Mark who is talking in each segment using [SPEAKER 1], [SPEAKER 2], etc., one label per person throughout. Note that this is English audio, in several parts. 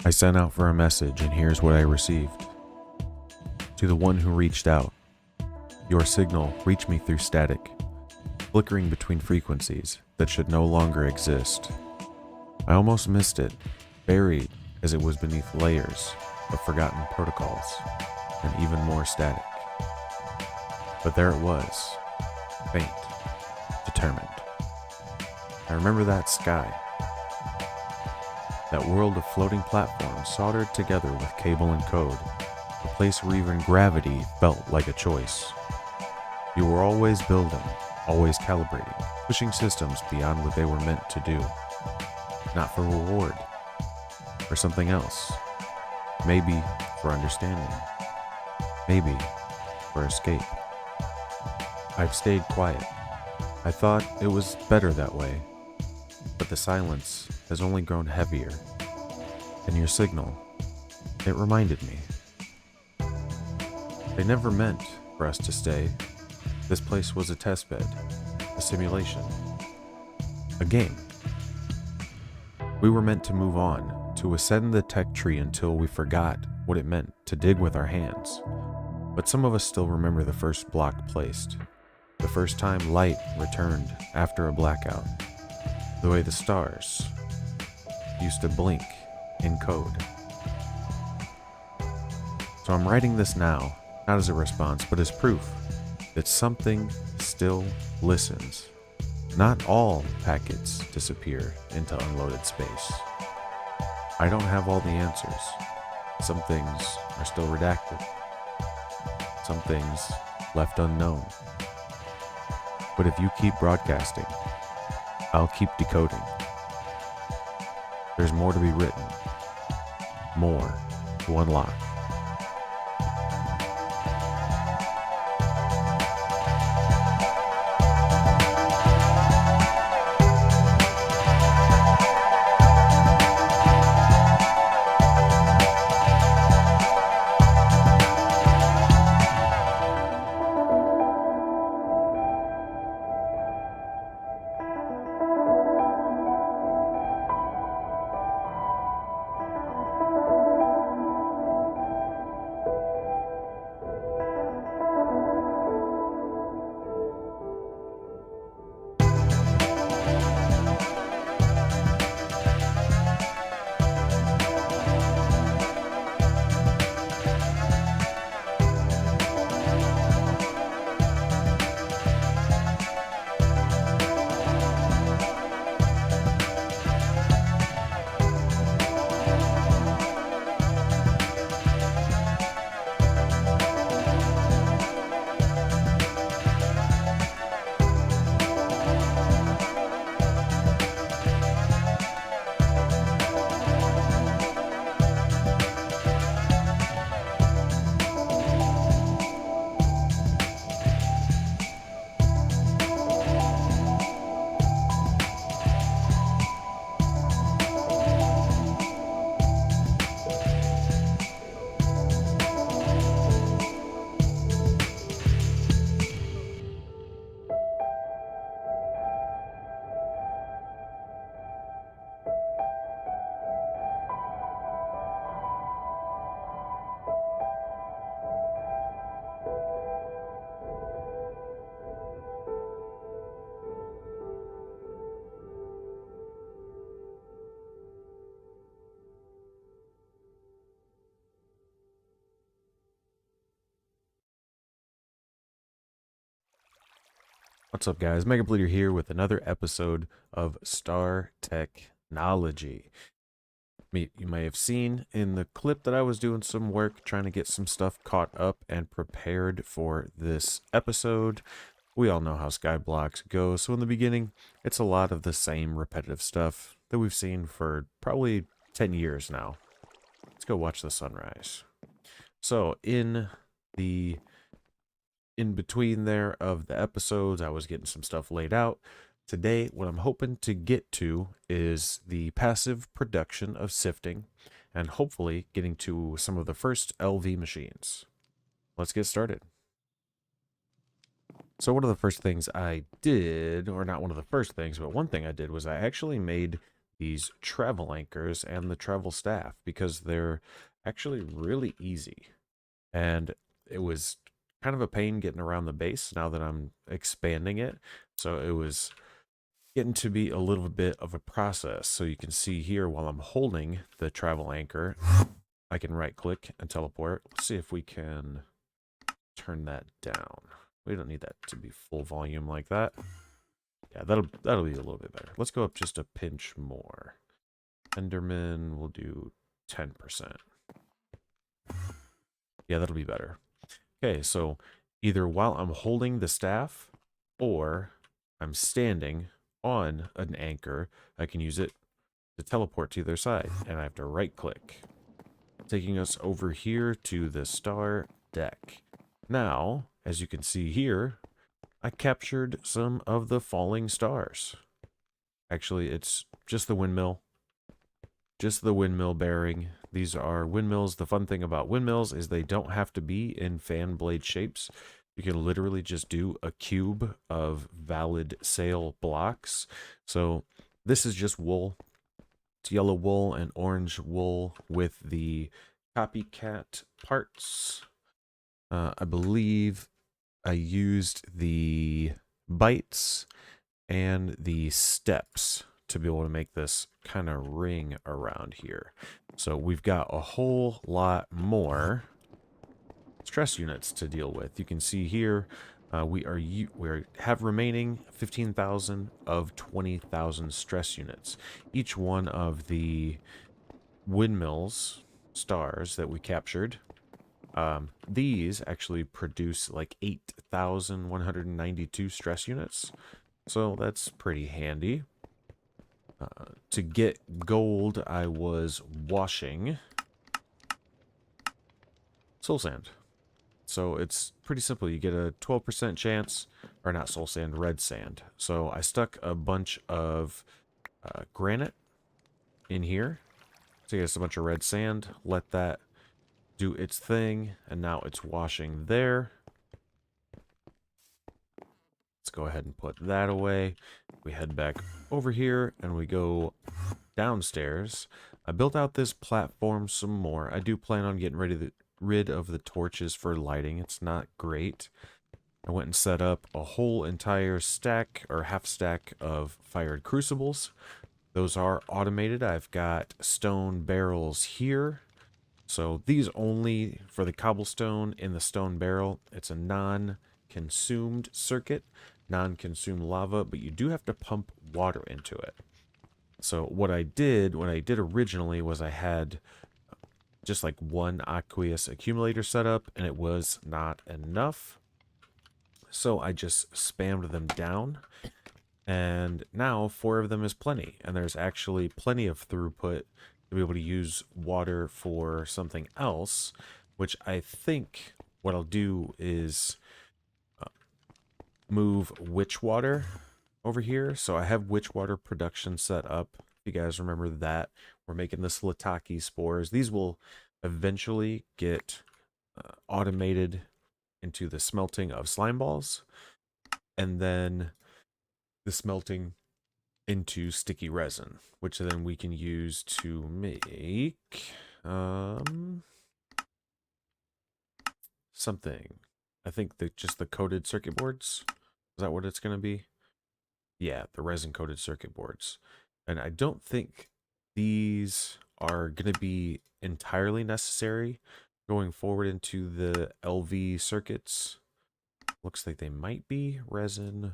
[SPEAKER 1] I sent out for a message, and here's what I received. To the one who reached out, your signal reached me through static, flickering between frequencies that should no longer exist. I almost missed it, buried as it was beneath layers of forgotten protocols and even more static. But there it was, faint, determined. I remember that sky, that world of floating platforms soldered together with cable and code, a place where even gravity felt like a choice. You were always building, always calibrating, pushing systems beyond what they were meant to do. Not for reward, for something else. Maybe for understanding. Maybe for escape. I've stayed quiet. I thought it was better that way. But the silence has only grown heavier. And your signal, it reminded me. They never meant for us to stay. This place was a testbed, a simulation, a game. We were meant to move on, to ascend the tech tree until we forgot what it meant to dig with our hands. But some of us still remember the first block placed, the first time light returned after a blackout, the way the stars used to blink in code. So I'm writing this now, not as a response, but as proof that something still listens. Not all packets disappear into unloaded space. I don't have all the answers. Some things are still redacted. Some things left unknown. But if you keep broadcasting, I'll keep decoding. There's more to be written. More to unlock. What's up, guys? Mega Bleeder here with another episode of Star Technology. You may have seen in the clip that I was doing some work trying to get some stuff caught up and prepared for this episode. We all know how Skyblocks go, so in the beginning, it's a lot of the same repetitive stuff that we've seen for probably 10 years now. Let's go watch the sunrise. So, in between there of the episodes, I was getting some stuff laid out. Today, what I'm hoping to get to is the passive production of sifting and hopefully getting to some of the first LV machines. Let's get started. So one of the first things I did, or not one of the first things, but one thing I did was I actually made these travel anchors and the travel staff because they're actually really easy. And it was kind of a pain getting around the base now that I'm expanding it. So it was getting to be a little bit of a process. So you can see here while I'm holding the travel anchor, I can right click and teleport. Let's see if we can turn that down. We don't need that to be full volume like that. Yeah, that'll be a little bit better. Let's go up just a pinch more. Enderman, we'll do 10%. Yeah, that'll be better. Okay, so either while I'm holding the staff or I'm standing on an anchor, I can use it to teleport to the other side. And I have to right click, taking us over here to the star deck. Now, as you can see here, I captured some of the falling stars. Actually, it's just the windmill. Just the windmill bearing. These are windmills. The fun thing about windmills is they don't have to be in fan blade shapes. You can literally just do a cube of valid sail blocks. So this is just wool. It's yellow wool and orange wool with the copycat parts. I believe I used the bites and the steps to be able to make this kind of ring around here. So we've got a whole lot more stress units to deal with. You can see here we have remaining 15,000 of 20,000 stress units. Each one of the windmills stars that we captured, these actually produce like 8,192 stress units. So that's pretty handy. To get gold, I was washing soul sand. So it's pretty simple. You get a 12% chance, or not soul sand, red sand. So I stuck a bunch of granite in here to get us a bunch of red sand. Let that do its thing, and now it's washing there. Let's go ahead and put that away. We head back over here and we go downstairs. I built out this platform some more. I do plan on getting rid of the torches for lighting. It's not great. I went and set up a whole entire stack or half stack of fired crucibles. Those are automated. I've got stone barrels here. So these only for the cobblestone in the stone barrel. It's a non-consumed circuit, non-consumed lava, but you do have to pump water into it. So what I did originally was I had just like one aqueous accumulator set up, and it was not enough. So I just spammed them down, and now 4 of them is plenty. And there's actually plenty of throughput to be able to use water for something else, which I think what I'll do is move witch water over here. So I have witch water production set up. If you guys remember that, we're making this Lataki spores. These will eventually get automated into the smelting of slime balls, and then the smelting into sticky resin, which then we can use to make something. I think just the coated circuit boards. Is that what it's going to be? Yeah, the resin coated circuit boards. And I don't think these are going to be entirely necessary going forward into the LV circuits. Looks like they might be resin.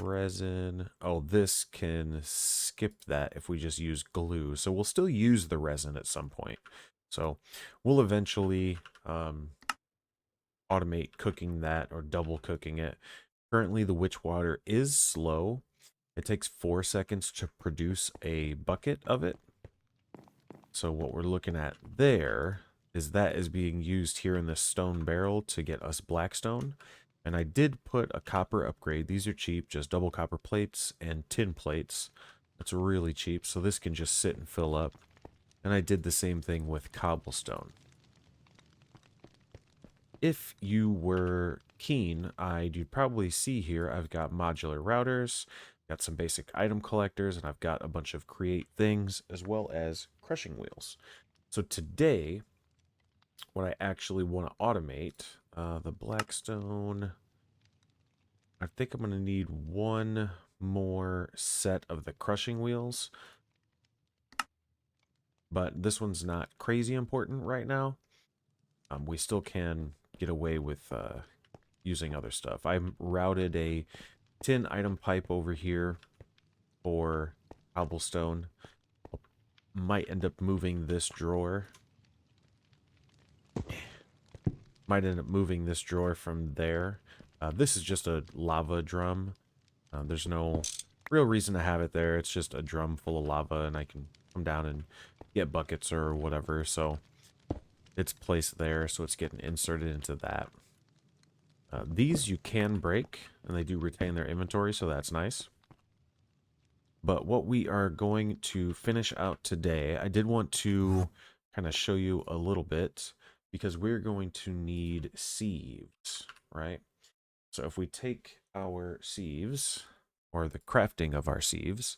[SPEAKER 1] Oh, this can skip that if we just use glue. So we'll still use the resin at some point. So we'll eventually automate cooking that or double cooking it. Currently, the witch water is slow. It takes 4 seconds to produce a bucket of it. So what we're looking at there is that is being used here in this stone barrel to get us blackstone. And I did put a copper upgrade. These are cheap, just double copper plates and tin plates. That's really cheap, so this can just sit and fill up. And I did the same thing with cobblestone. If you were keen-eyed, you'd probably see here I've got modular routers, Got some basic item collectors, and I've got a bunch of create things as well as crushing wheels. So today, what I actually want to automate, the Blackstone, I think I'm going to need one more set of the crushing wheels. But this one's not crazy important right now. We still can get away with using other stuff. I routed a tin item pipe over here for cobblestone. Might end up moving this drawer. Might end up moving this drawer from there. This is just a lava drum. There's no real reason to have it there. It's just a drum full of lava, and I can come down and get buckets or whatever. So it's placed there, so it's getting inserted into that. These you can break, and they do retain their inventory, so that's nice. But what we are going to finish out today, I did want to kind of show you a little bit, because we're going to need sieves, right? So if we take our sieves, or the crafting of our sieves,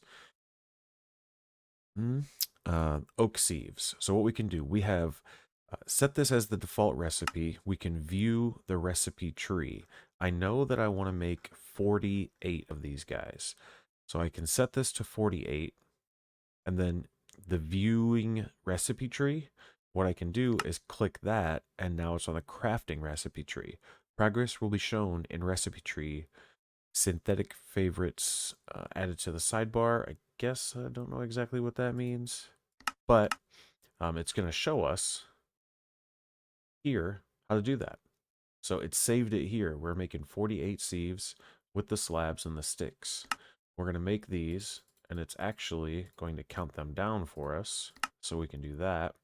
[SPEAKER 1] oak sieves. So what we can do, we have set this as the default recipe. We can view the recipe tree. I know that I want to make 48 of these guys. So I can set this to 48, and then the viewing recipe tree, what I can do is click that, and now it's on the crafting recipe tree. Progress will be shown in recipe tree. Synthetic favorites added to the sidebar. I guess I don't know exactly what that means, but it's going to show us here how to do that. So it saved it here. We're making 48 sieves with the slabs and the sticks. We're going to make these, and it's actually going to count them down for us. So we can do that,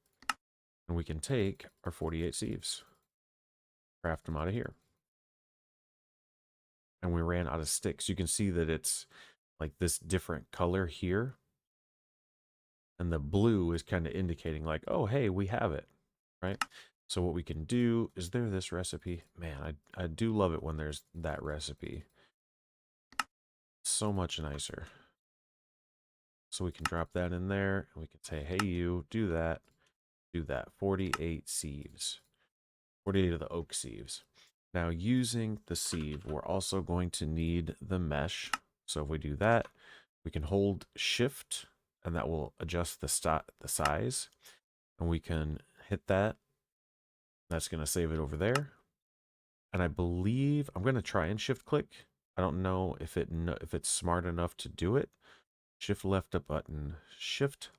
[SPEAKER 1] and we can take our 48 sieves, craft them out of here. And we ran out of sticks. You can see that it's like this different color here. And the blue is kind of indicating like, oh, hey, we have it, right? So what we can do, is there this recipe? Man, I do love it when there's that recipe. So much nicer. So we can drop that in there, and we can say, hey, you, do that. 48 sieves. 48 of the oak sieves. Now, using the sieve, we're also going to need the mesh. So if we do that, we can hold shift, and that will adjust the size. And we can hit that. That's going to save it over there. And I believe I'm going to try and shift click. I don't know if it's smart enough to do it. Shift left button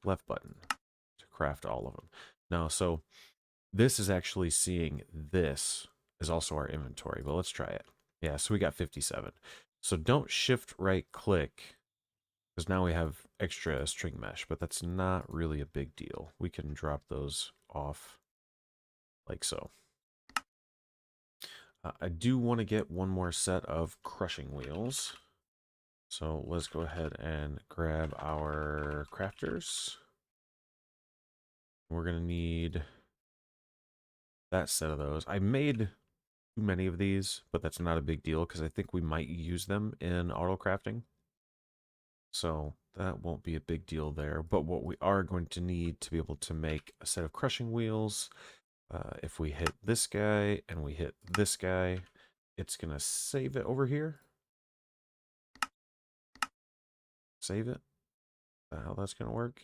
[SPEAKER 1] to craft all of them. Now, so this is actually seeing this is also our inventory, but let's try it. Yeah, so we got 57. So don't shift right click, because now we have extra string mesh, but that's not really a big deal. We can drop those off like so. I do want to get one more set of crushing wheels. So let's go ahead and grab our crafters. We're going to need that set of those. I made too many of these, but that's not a big deal because I think we might use them in auto crafting. So that won't be a big deal there. But what we are going to need to be able to make a set of crushing wheels, if we hit this guy and we hit this guy, it's going to save it over here. Save it. How that's going to work.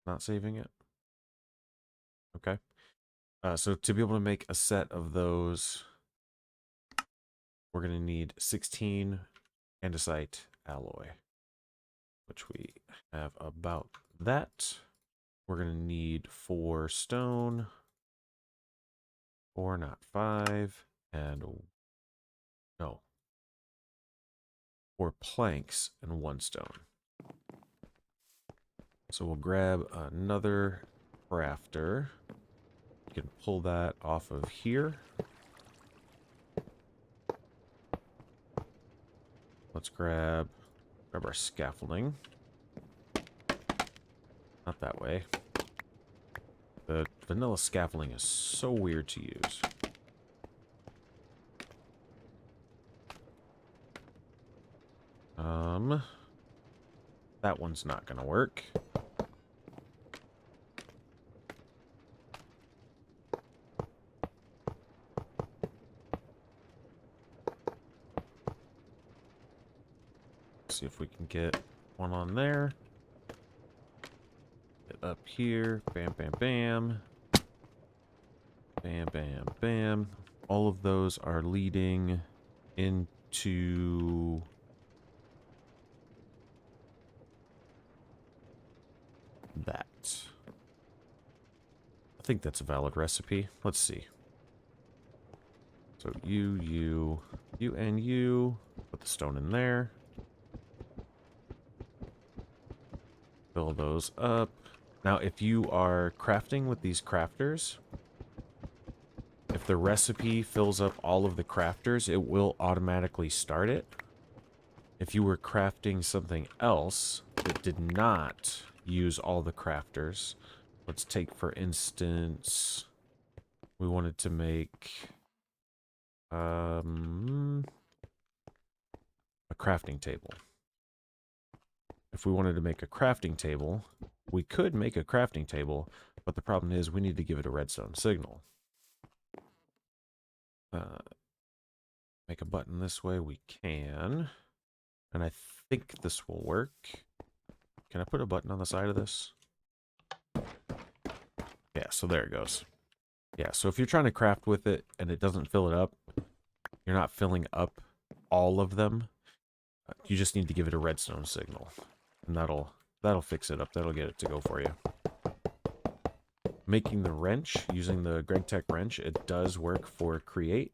[SPEAKER 1] Not saving it. Okay. So to be able to make a set of those, we're going to need 16 andesite alloy, which we have about that. We're going to need 4 stone, 4, not 5, and no, 4 planks and 1 stone. So we'll grab another crafter. You can pull that off of here. Let's grab our scaffolding. Not that way. The vanilla scaffolding is so weird to use. That one's not going to work. See if we can get one on there. Get up here. Bam, bam, bam. Bam, bam, bam. All of those are leading into that. I think that's a valid recipe. Let's see. So you, and you. Put the stone in there. Fill those up. Now, if you are crafting with these crafters, if the recipe fills up all of the crafters, it will automatically start it. If you were crafting something else that did not use all the crafters, let's take, for instance, we wanted to make a crafting table. If we wanted to make a crafting table, we could make a crafting table, but the problem is we need to give it a redstone signal. Make a button this way, we can. And I think this will work. Can I put a button on the side of this? Yeah, so there it goes. Yeah, so if you're trying to craft with it and it doesn't fill it up, you're not filling up all of them. You just need to give it a redstone signal. And that'll fix it up. That'll get it to go for you. Making the wrench, using the GregTech wrench, it does work for create.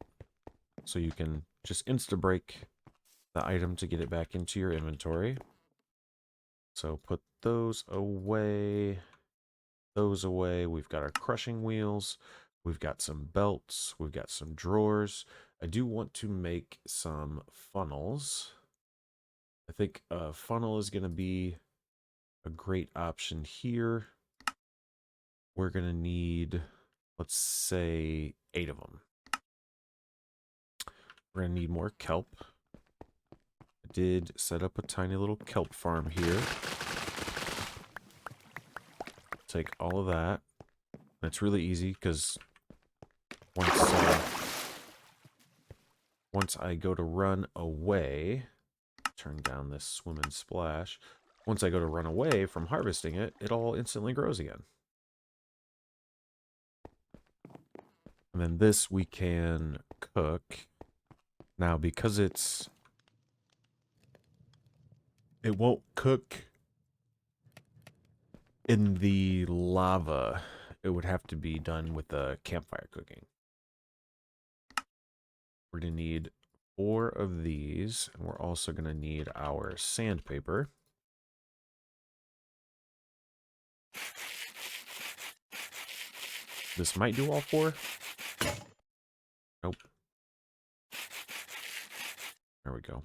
[SPEAKER 1] So you can just insta-break the item to get it back into your inventory. So put those away. Those away. We've got our crushing wheels. We've got some belts. We've got some drawers. I do want to make some funnels. I think a funnel is going to be a great option here. We're going to need, let's say, 8 of them. We're going to need more kelp. I did set up a tiny little kelp farm here. Take all of that. And it's really easy because once I go to run away, turn down this swim and splash. Once I go to run away from harvesting it, it all instantly grows again. And then this we can cook. Now, because it won't cook in the lava, it would have to be done with the campfire cooking. We're going to need 4 of these, and we're also going to need our sandpaper. This might do all 4. Nope. There we go.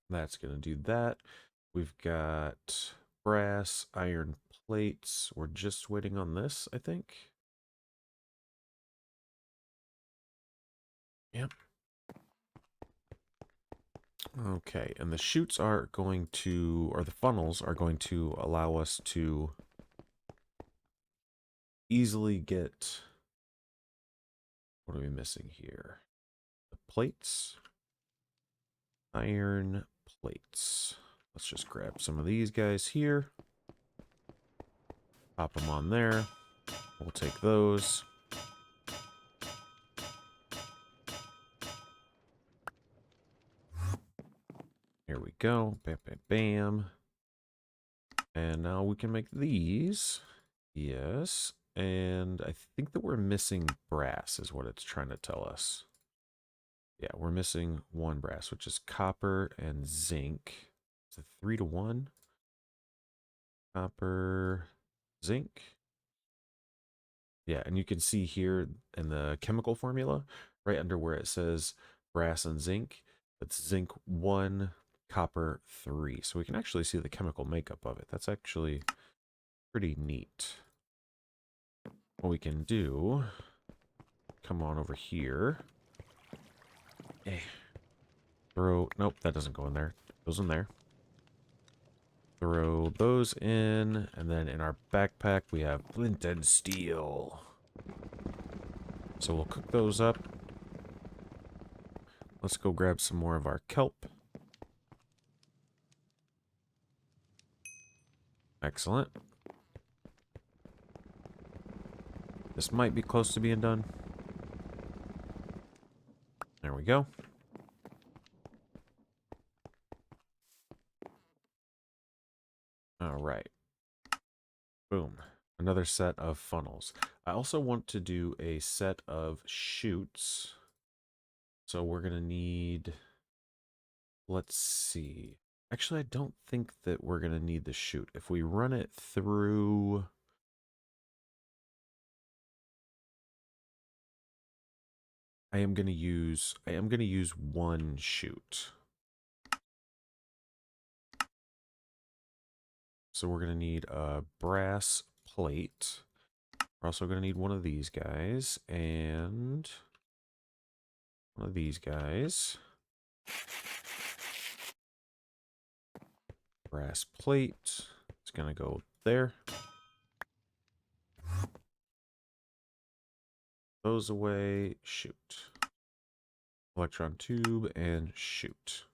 [SPEAKER 1] That's going to do that. We've got brass, iron plates. We're just waiting on this, I think. Yep. Okay, and the chutes are going to, or the funnels are going to allow us to easily get, what are we missing here? The plates. Iron plates. Let's just grab some of these guys here. Pop them on there. We'll take those. Here we go. Bam, bam, bam. And now we can make these. Yes. And I think that we're missing brass is what it's trying to tell us. Yeah, we're missing 1 brass, which is copper and zinc. It's a 3 to 1. Copper, zinc. Yeah, and you can see here in the chemical formula, right under where it says brass and zinc, that's zinc 1, copper 3. So we can actually see the chemical makeup of it. That's actually pretty neat. What we can do, come on over here. Throw, nope, that doesn't go in there. Goes in there. Throw those in, and then in our backpack we have flint and steel. So we'll cook those up. Let's go grab some more of our kelp. Excellent. This might be close to being done. There we go. All right. Boom. Another set of funnels. I also want to do a set of chutes. So we're going to need, let's see. Actually, I don't think that we're going to need the chute. If we run it through, I am going to use one chute. So we're going to need a brass plate. We're also going to need one of these guys and one of these guys. Brass plate. It's going to go there. Those away. Shoot. Electron tube and shoot.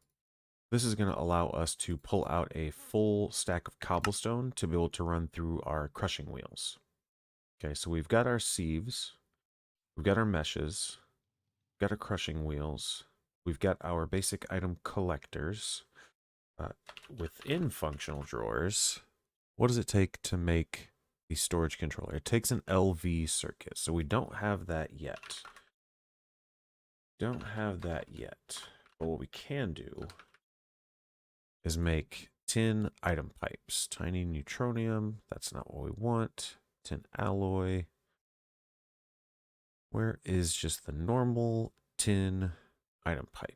[SPEAKER 1] This is going to allow us to pull out a full stack of cobblestone to be able to run through our crushing wheels. Okay, so we've got our sieves, we've got our meshes, we've got our crushing wheels, we've got our basic item collectors. Within functional drawers, what does it take to make the storage controller? It takes an LV circuit, so we don't have that yet. Don't have that yet. But what we can do is make tin item pipes. Tiny neutronium, that's not what we want. Tin alloy. Where is just the normal tin item pipe?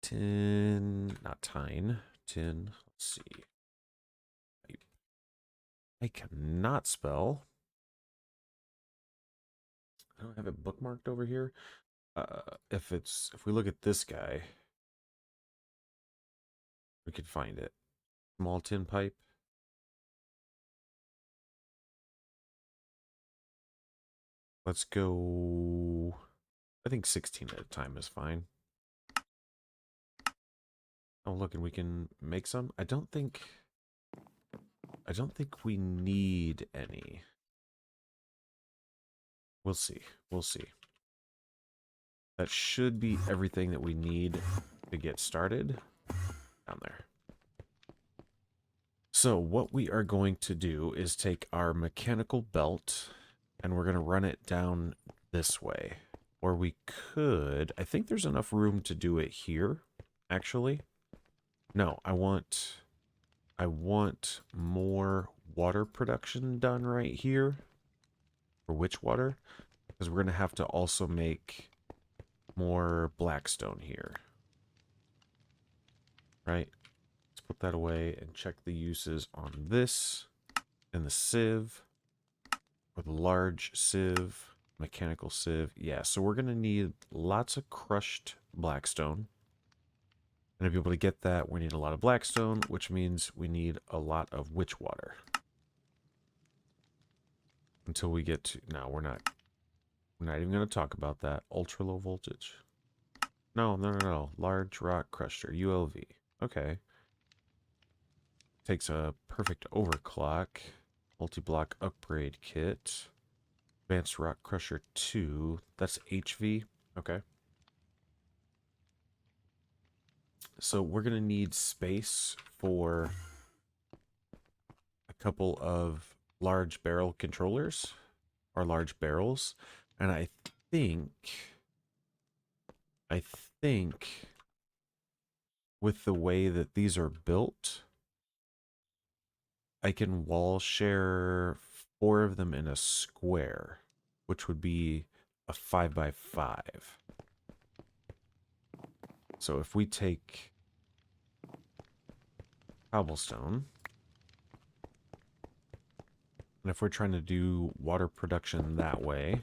[SPEAKER 1] Tin, not tine, tin, let's see. Pipe. I cannot spell. I don't have it bookmarked over here. If we look at this guy, we could find it. Small tin pipe. Let's go, I think 16 at a time is fine. Oh, look, and we can make some. I don't think we need any. We'll see. We'll see. That should be everything that we need to get started down there. So what we are going to do is take our mechanical belt and we're going to run it down this way. Or we could, I think there's enough room to do it here, actually. No, I want more water production done right here. For witch water, because we're going to have to also make more blackstone here. Right? Let's put that away and check the uses on this and the sieve. Or the large sieve, mechanical sieve. Yeah, so we're going to need lots of crushed blackstone. And to be able to get that, we need a lot of blackstone, which means we need a lot of witch water. Until we get to... No, we're not even going to talk about that. Ultra low voltage. No. Large rock crusher, ULV. Okay. Takes a perfect overclock. Multi-block upgrade kit. Advanced rock crusher 2. That's HV. Okay. So we're going to need space for a couple of large barrel controllers. Or large barrels. And I think with the way that these are built, I can wall share 4 of them in a square, which would be a 5x5. So if we take cobblestone, and if we're trying to do water production that way,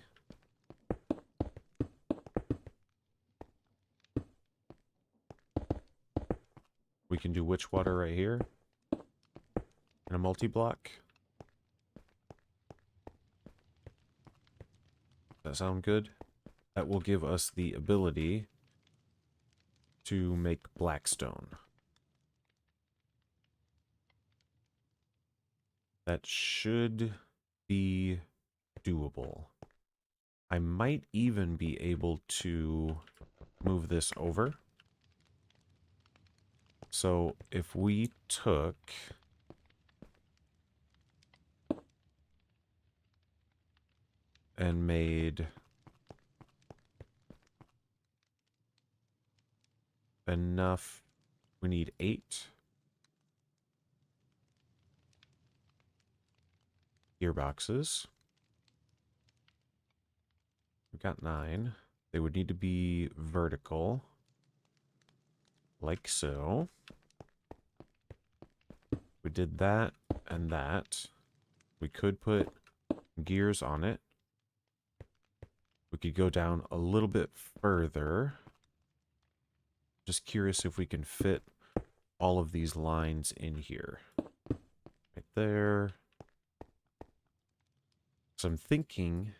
[SPEAKER 1] We can do witch water right here in a multi-block. Does that sound good? That will give us the ability to make blackstone. That should be doable. I might even be able to move this over. So if we took and made enough, we need 8 gearboxes. We've got 9. They would need to be vertical, like so. We did that and that. We could put gears on it. We could go down a little bit further. Just curious if we can fit all of these lines in here. Right there. So I'm thinking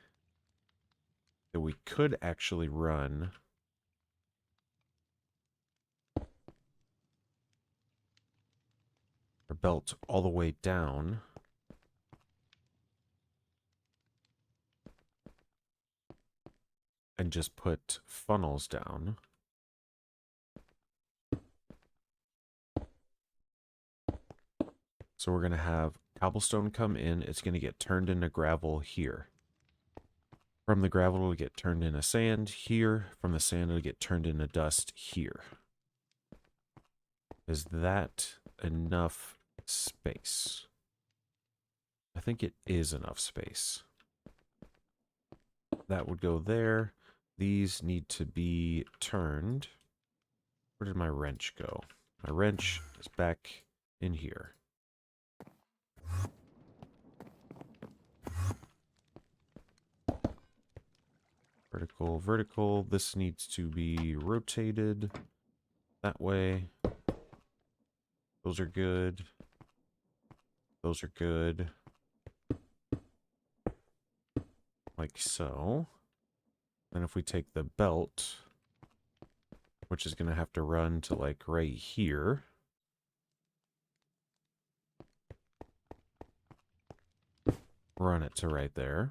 [SPEAKER 1] that we could actually run our belt all the way down. And just put funnels down. So we're going to have cobblestone come in. It's going to get turned into gravel here. From the gravel, it'll get turned into sand here. From the sand, it'll get turned into dust here. Is that enough space? I think it is enough space. That would go there. These need to be turned. Where did my wrench go? My wrench is back in here. Vertical, vertical. This needs to be rotated that way. Those are good. Those are good. Like so. Then if we take the belt, which is going to have to run to like right here. Run it to right there.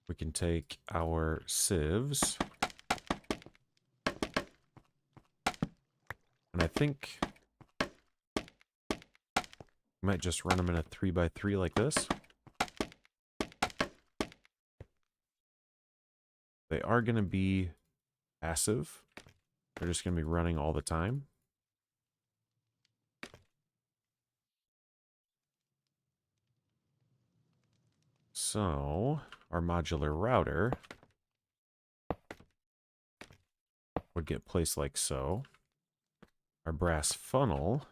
[SPEAKER 1] We can take our sieves. And I think we might just run them in a 3x3 like this. They are going to be passive. They're just going to be running all the time. So, our modular router would get placed like so. Our brass funnel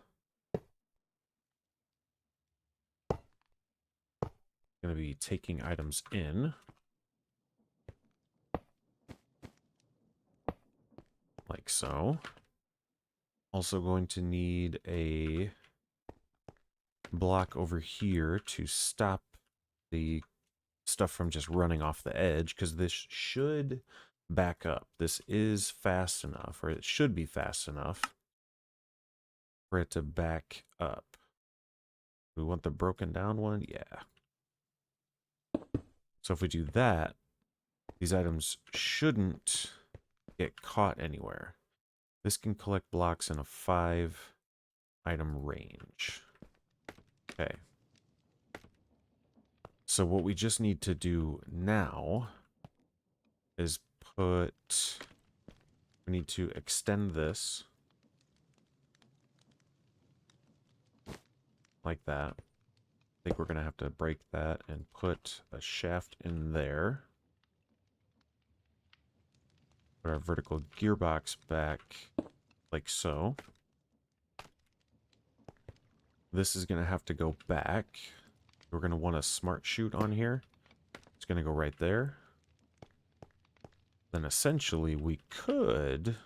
[SPEAKER 1] going to be taking items in. Like so. Also going to need a block over here to stop the stuff from just running off the edge, because this should back up. This is fast enough, or it should be fast enough for it to back up. We want the broken down one? Yeah. So if we do that, these items shouldn't get caught anywhere. This can collect blocks in a 5-item range. Okay. So what we just need to do now is we need to extend this like that. I think we're going to have to break that and put a shaft in there. Put our vertical gearbox back like so. This is going to have to go back. We're going to want a smart chute on here. It's going to go right there. Then essentially we could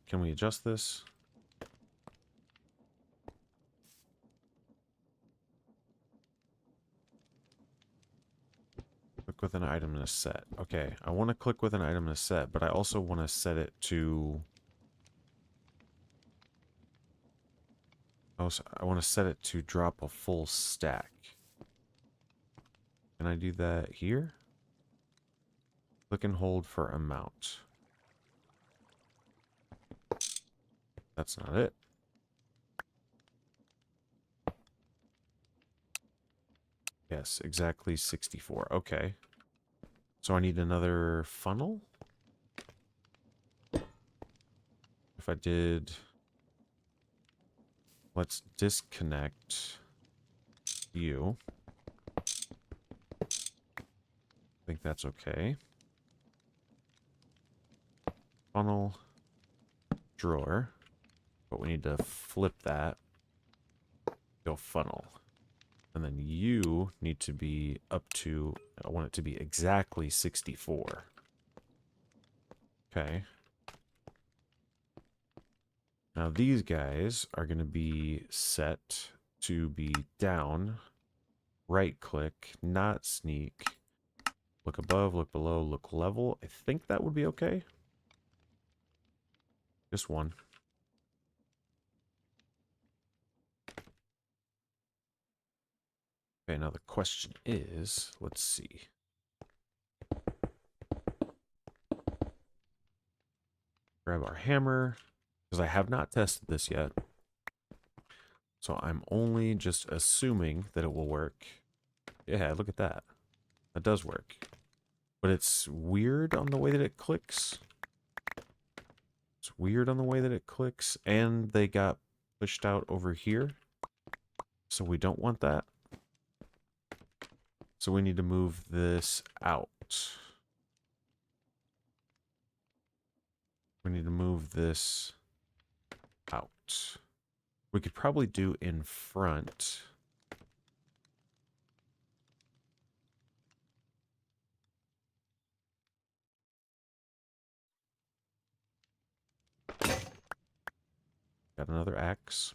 [SPEAKER 1] Can we adjust this? Click with an item in a set. Okay, I want to click with an item in a set, but I also want to set it to... I want to set it to drop a full stack. Can I do that here? Click and hold for amount. That's not it. Yes, exactly 64. Okay. So I need another funnel? If I did... Let's disconnect you. I think that's okay. Funnel, drawer. But we need to flip that. Go funnel. And then you need to be up to... I want it to be exactly 64. Okay. Now these guys are going to be set to be down, right click, not sneak, look above, look below, look level. I think that would be okay. Just one. Okay, now the question is, let's see. Grab our hammer, because I have not tested this yet. So I'm only just assuming that it will work. Yeah, look at that. That does work. But it's weird on the way that it clicks. It's weird on the way that it clicks. And they got pushed out over here. So we don't want that. So we need to move this out. We need to move this out. We could probably do in front. Got another axe.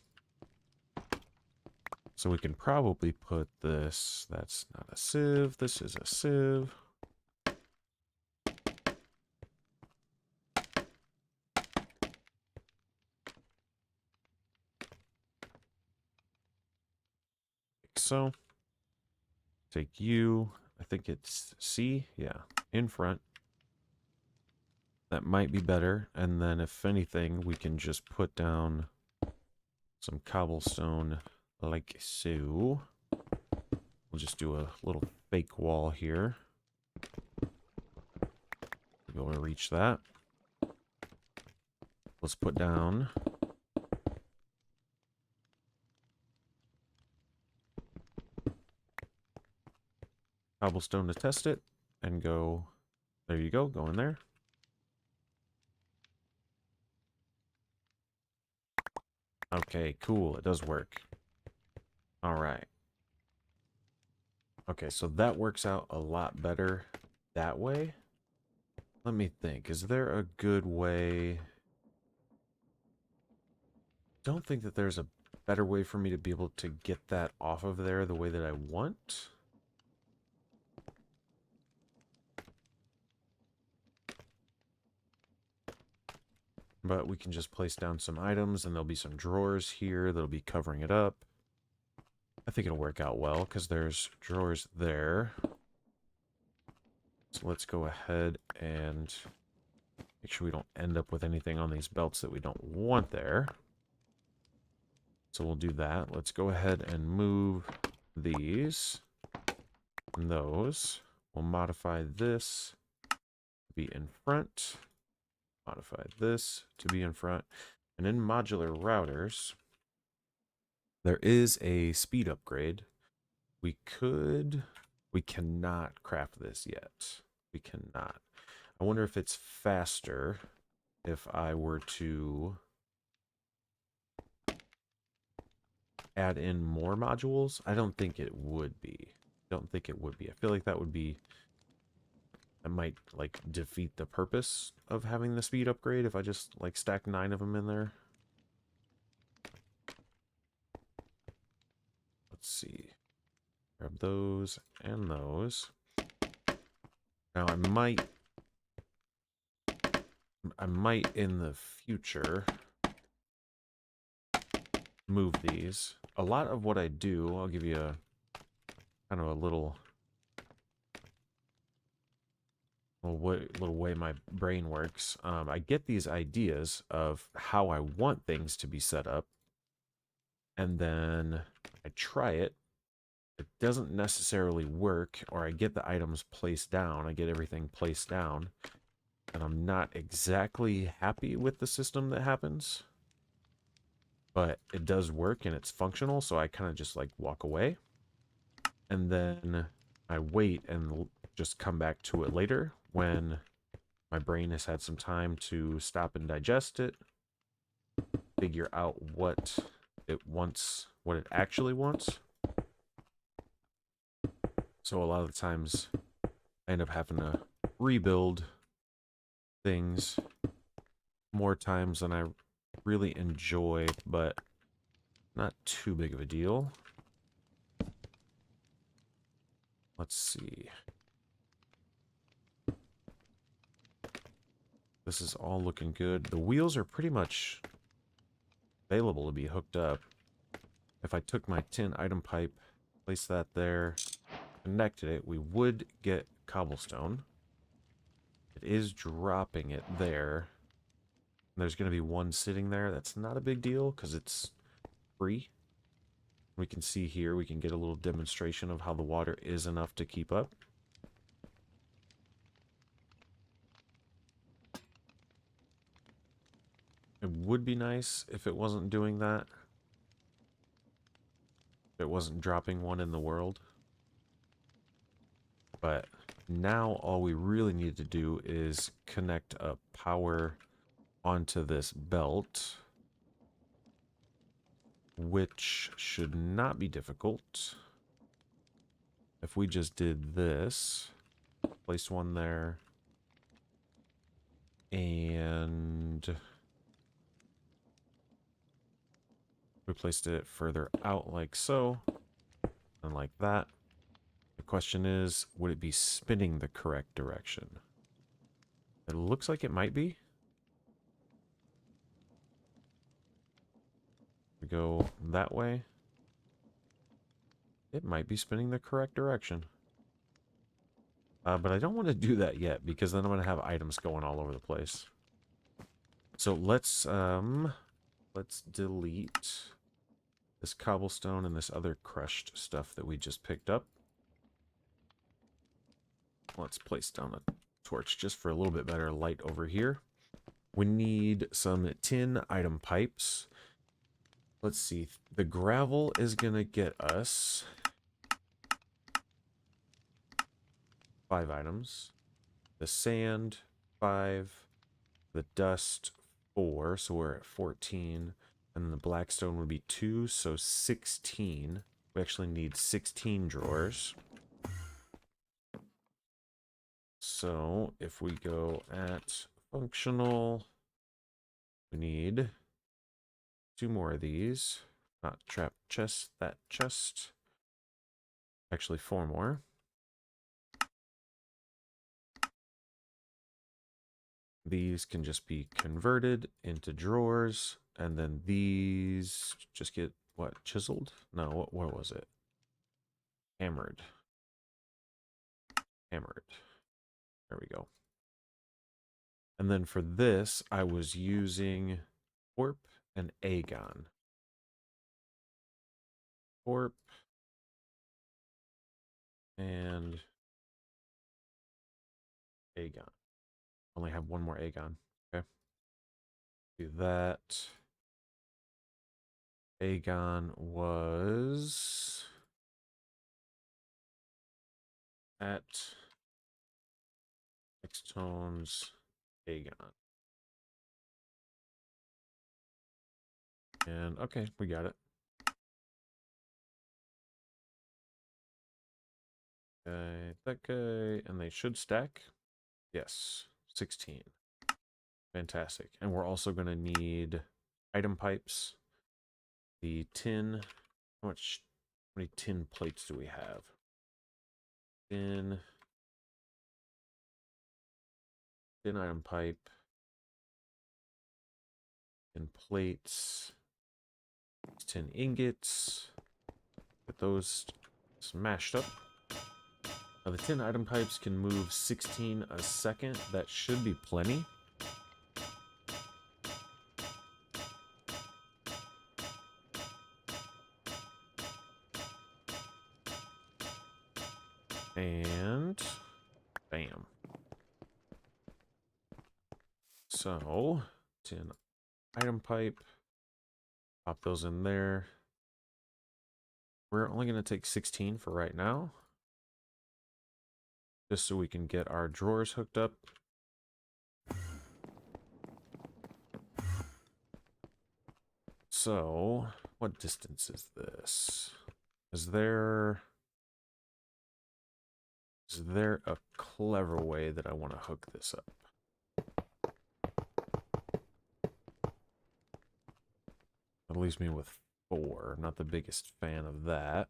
[SPEAKER 1] So we can probably put this, that's not a sieve, this is a sieve. Like so. Take you, I think it's C, yeah, in front. That might be better, and then if anything, we can just put down some cobblestone like so. We'll just do a little fake wall here. Be able to reach that. Let's put down cobblestone to test it, and go. There you go. Go in there. Okay, cool. It does work. All right. Okay, so that works out a lot better that way. Let me think. Is there a good way? Don't think that there's a better way for me to be able to get that off of there the way that I want. But we can just place down some items, and there'll be some drawers here that'll be covering it up. I think it'll work out well, because there's drawers there. So let's go ahead and make sure we don't end up with anything on these belts that we don't want there. So we'll do that. Let's go ahead and move these and those. We'll modify this to be in front. Modify this to be in front. And in modular routers, there is a speed upgrade. We cannot craft this yet. We cannot. I wonder if it's faster if I were to add in more modules. I don't think it would be. I don't think it would be. I feel like that would be That might like defeat the purpose of having the speed upgrade if I just like stack 9 of them in there. Let's see. Grab those and those. Now I might in the future move these. A lot of what I do, I'll give you a kind of a little way my brain works. I get these ideas of how I want things to be set up, and then I try it. It doesn't necessarily work, or I get the items placed down. I get everything placed down, and I'm not exactly happy with the system that happens. But it does work and it's functional, so I kind of just like walk away. And then I wait and just come back to it later when my brain has had some time to stop and digest it, figure out what it wants, what it actually wants. So a lot of the times I end up having to rebuild things more times than I really enjoy, but not too big of a deal. Let's see. This is all looking good. The wheels are pretty much available to be hooked up. If I took my tin item pipe, placed that there, connected it, we would get cobblestone. It is dropping it there. There's going to be one sitting there. That's not a big deal because it's free. We can see here, we can get a little demonstration of how the water is enough to keep up. It would be nice if it wasn't doing that. If it wasn't dropping one in the world. But now all we really need to do is connect up power onto this belt, which should not be difficult. If we just did this, place one there, and we placed it further out like so, and like that. The question is, would it be spinning the correct direction? It looks like it might be. We go that way. It might be spinning the correct direction. But I don't want to do that yet because then I'm going to have items going all over the place. So let's delete this cobblestone and this other crushed stuff that we just picked up. Let's place down a torch just for a little bit better light over here. We need some tin item pipes. Let's see. The gravel is going to get us 5 items. The sand, 5. The dust, 4. So we're at 14. And then the blackstone would be 2. So 16. We actually need 16 drawers. So if we go at functional, we need 2 more of these. Not trap chest, that chest. Actually 4 more. These can just be converted into drawers, and then these just get, what, chiseled? No, what was it? Hammered. Hammered. There we go. And then for this, I was using Warp and Aegon. Warp and Aegon. Only have 1 more Aegon. Okay. Do that. Aegon was at X-Tones Aegon. And okay, we got it. Okay, that guy, and they should stack. Yes, 16. Fantastic. And we're also going to need item pipes. The tin. How many tin plates do we have? Tin item pipe. Tin plates. Tin ingots. Get those smashed up. Now the tin item pipes can move 16 a second. That should be plenty. And bam. So, tin item pipe. Pop those in there. We're only going to take 16 for right now. Just so we can get our drawers hooked up. So, what distance is this? Is there a clever way that I want to hook this up? That leaves me with 4. I'm not the biggest fan of that.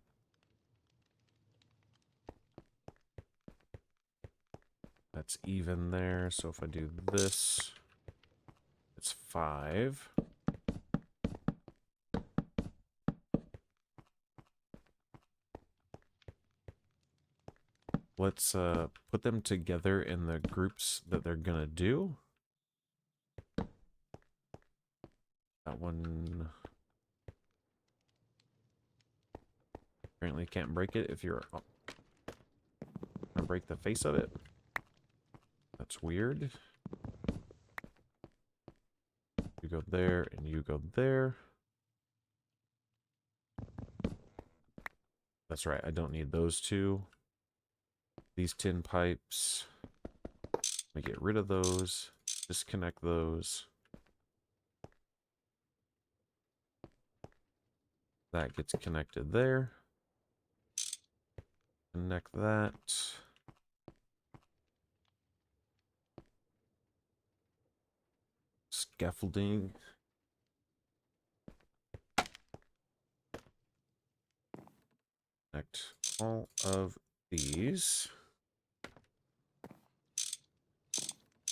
[SPEAKER 1] That's even there. So if I do this, it's 5. Let's put them together in the groups that they're gonna do. That one apparently can't break it if you're gonna break the face of it. That's weird. You go there and you go there. That's right, I don't need those two. These tin pipes. Let me get rid of those. Disconnect those. That gets connected there. Connect that. Scaffolding. Connect all of these.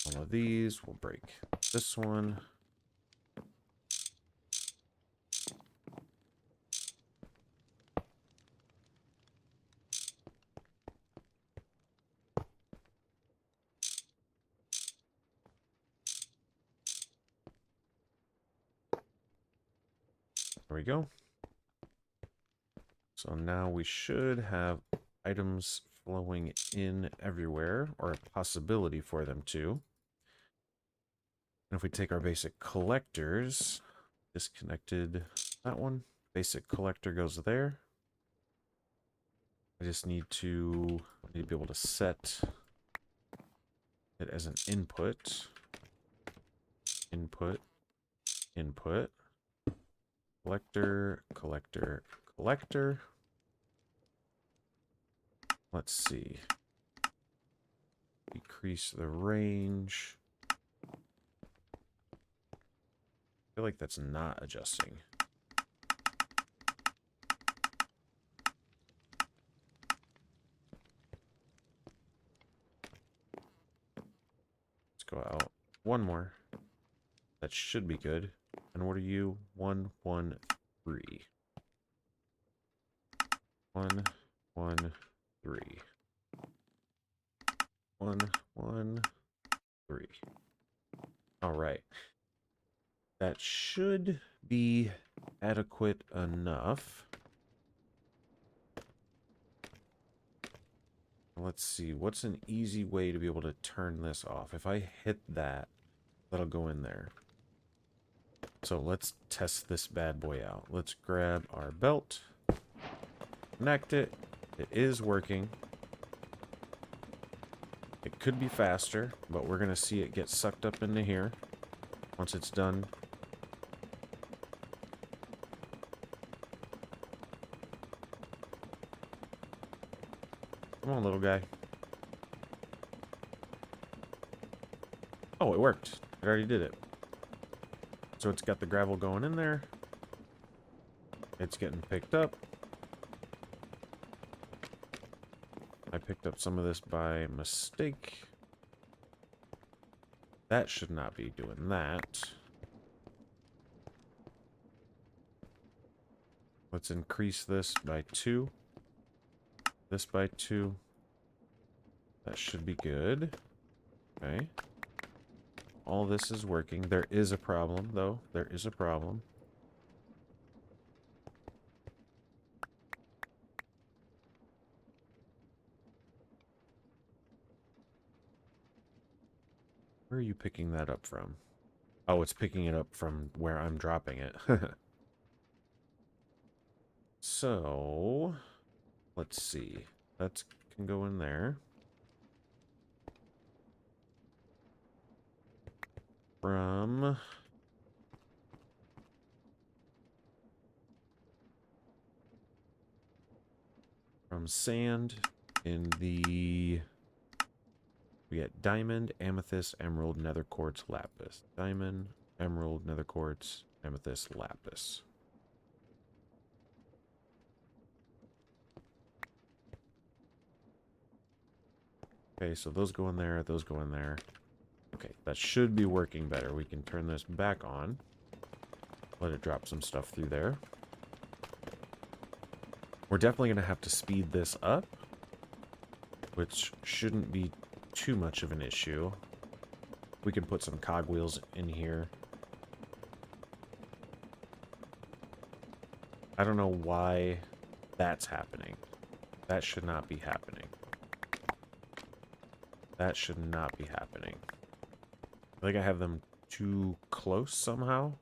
[SPEAKER 1] All of these. We'll break this one. There we go. So now we should have items flowing in everywhere, or a possibility for them to. And if we take our basic collectors, disconnected that one, basic collector goes there. I just need to be able to set it as an input. Input, input, collector, collector, collector. Let's see. Decrease the range. I feel like that's not adjusting. Let's go out one more. That should be good. And what are you? 1, 1, 3. 1, 1, 3. 1, 1, 3. All right. That should be adequate enough. Let's see. What's an easy way to be able to turn this off? If I hit that, that'll go in there. So let's test this bad boy out. Let's grab our belt. Connect it. It is working. It could be faster, but we're going to see it get sucked up into here once it's done. Come on, little guy. Oh, it worked. It already did it. So it's got the gravel going in there. It's getting picked up. I picked up some of this by mistake. That should not be doing that. Let's increase this by 2. This by 2. That should be good. Okay. All this is working. There is a problem, though. There is a problem. Where are you picking that up from? Oh, it's picking it up from where I'm dropping it. So, let's see. That can go in there. From sand in the... We get diamond, amethyst, emerald, nether quartz, lapis. Diamond, emerald, nether quartz, amethyst, lapis. Okay, so those go in there, those go in there. Okay, that should be working better. We can turn this back on. Let it drop some stuff through there. We're definitely going to have to speed this up, which shouldn't be too much of an issue. We can put some cogwheels in here. I don't know why that's happening. That should not be happening. That should not be happening. I think I have them too close somehow.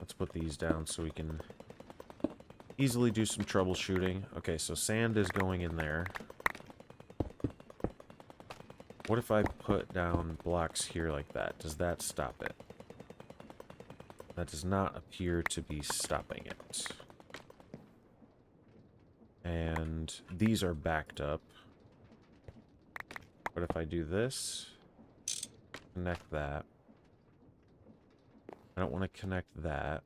[SPEAKER 1] Let's put these down so we can easily do some troubleshooting. Okay, so sand is going in there. What if I put down blocks here like that? Does that stop it? That does not appear to be stopping it. And these are backed up. What if I do this? Connect that. I don't want to connect that.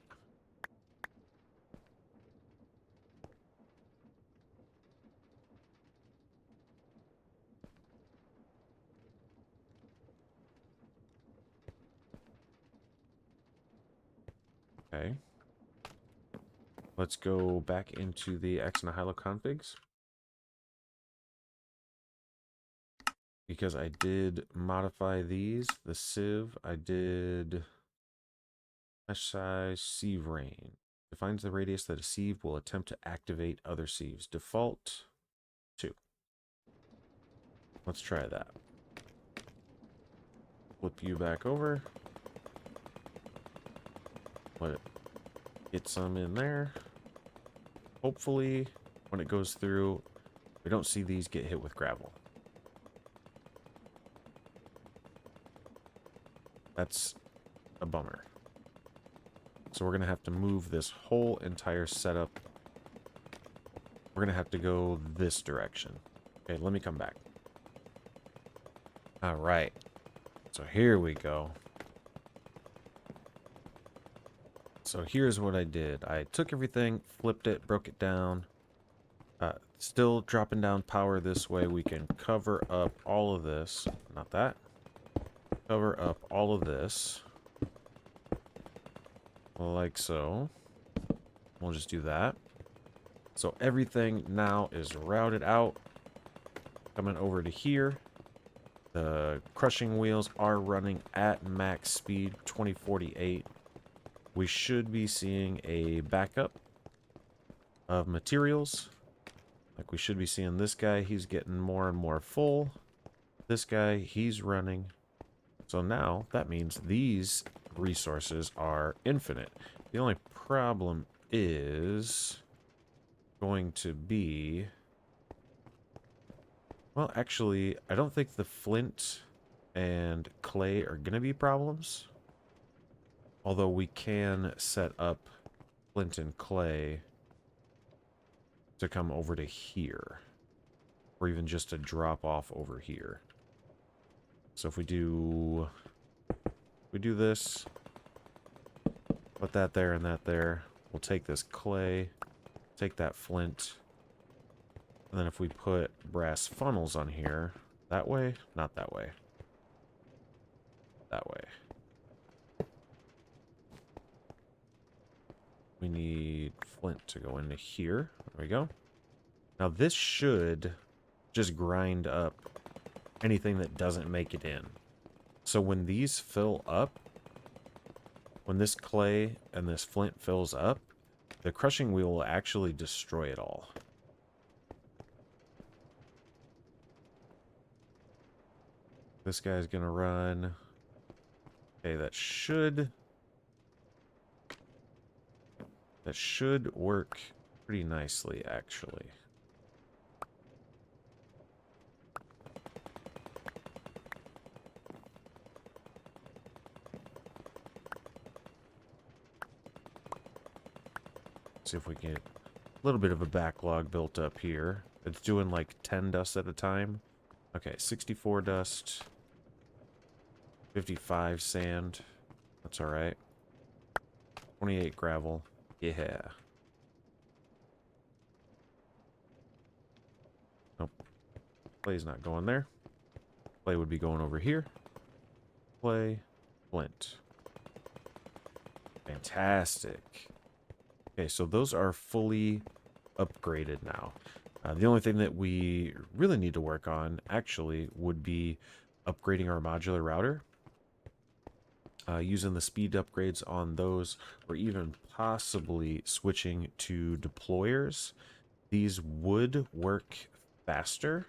[SPEAKER 1] Okay. Let's go back into the X and Hilo configs. Because I did modify these. The Sieve, I did mesh size, sieve range. Defines the radius that a sieve will attempt to activate other sieves. Default 2. Let's try that. Flip you back over. Let it get some in there. Hopefully, when it goes through, we don't see these get hit with gravel. That's a bummer. So we're going to have to move this whole entire setup. We're going to have to go this direction. Okay, let me come back. All right. So here we go. So here's what I did. I took everything, flipped it, broke it down. Still dropping down power this way. We can cover up all of this. Not that. Cover up all of this. Like so. We'll just do that. So everything now is routed out. Coming over to here. The crushing wheels are running at max speed, 2048. We should be seeing a backup of materials. Like we should be seeing this guy, he's getting more and more full. This guy, he's running. So now that means these resources are infinite. The only problem is going to be... Well, actually, I don't think the flint and clay are going to be problems. Although we can set up flint and clay to come over to here. Or even just to drop off over here. So if we do this, put that there and that there. We'll take this clay, take that flint, and then if we put brass funnels on here, that way, not that way, that way. We need flint to go into here. There we go. Now this should just grind up anything that doesn't make it in. So when these fill up, when this clay and this flint fills up, the crushing wheel will actually destroy it all. This guy's gonna run. Okay, that should work pretty nicely, actually. See if we get a little bit of a backlog built up here. It's doing like 10 dust at a time. Okay, 64 dust. 55 sand. That's alright. 28 gravel. Yeah. Nope. Clay's not going there. Clay would be going over here. Clay. Flint. Fantastic. Okay, so those are fully upgraded now. The only thing that we really need to work on, actually, would be upgrading our modular router. Using the speed upgrades on those, or even possibly switching to deployers. These would work faster,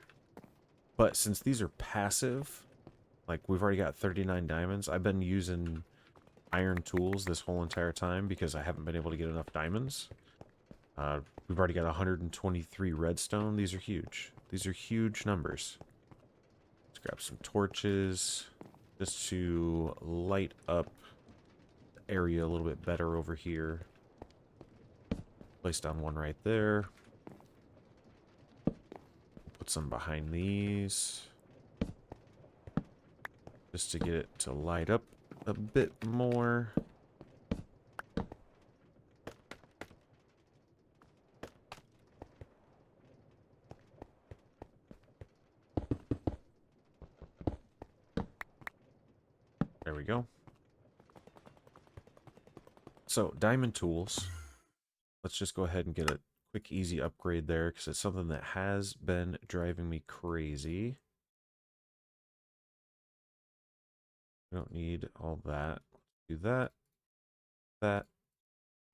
[SPEAKER 1] but since these are passive, like we've already got 39 diamonds, I've been using iron tools this whole entire time because I haven't been able to get enough diamonds. We've already got 123 redstone. These are huge. These are huge numbers. Let's grab some torches just to light up the area a little bit better over here. Place down one right there. Put some behind these just to get it to light up a bit more. There we go. So, diamond tools. Let's just go ahead and get a quick, easy upgrade there, because it's something that has been driving me crazy. We don't need all that. Do that. That.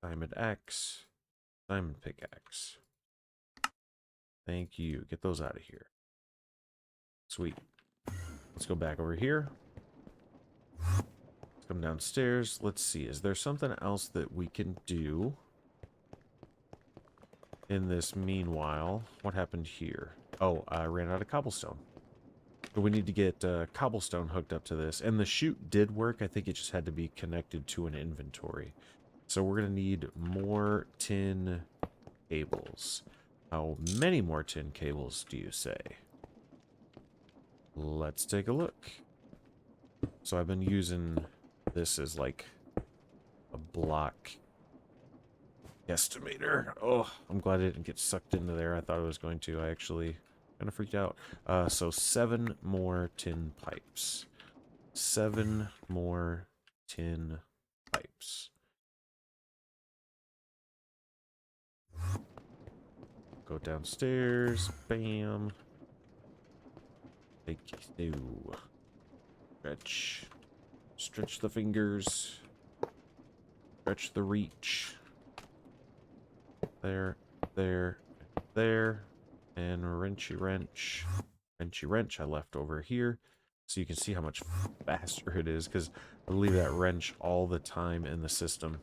[SPEAKER 1] Diamond axe. Diamond pickaxe. Thank you. Get those out of here. Sweet. Let's go back over here. Let's come downstairs. Let's see. Is there something else that we can do in this meanwhile? What happened here? Oh, I ran out of cobblestone. So we need to get cobblestone hooked up to this. And the chute did work. I think it just had to be connected to an inventory. So we're going to need more tin cables. How many more tin cables do you say? Let's take a look. So I've been using this as like a block estimator. Oh, I'm glad I didn't get sucked into there. I thought I was going to. I actually kind of freaked out. So 7 more tin pipes. 7 more tin pipes. Go downstairs. Bam. Take two. Stretch. Stretch the fingers. Stretch the reach. There, there, there. And wrenchy wrench. Wrenchy wrench I left over here. So you can see how much faster it is, because I leave that wrench all the time in the system.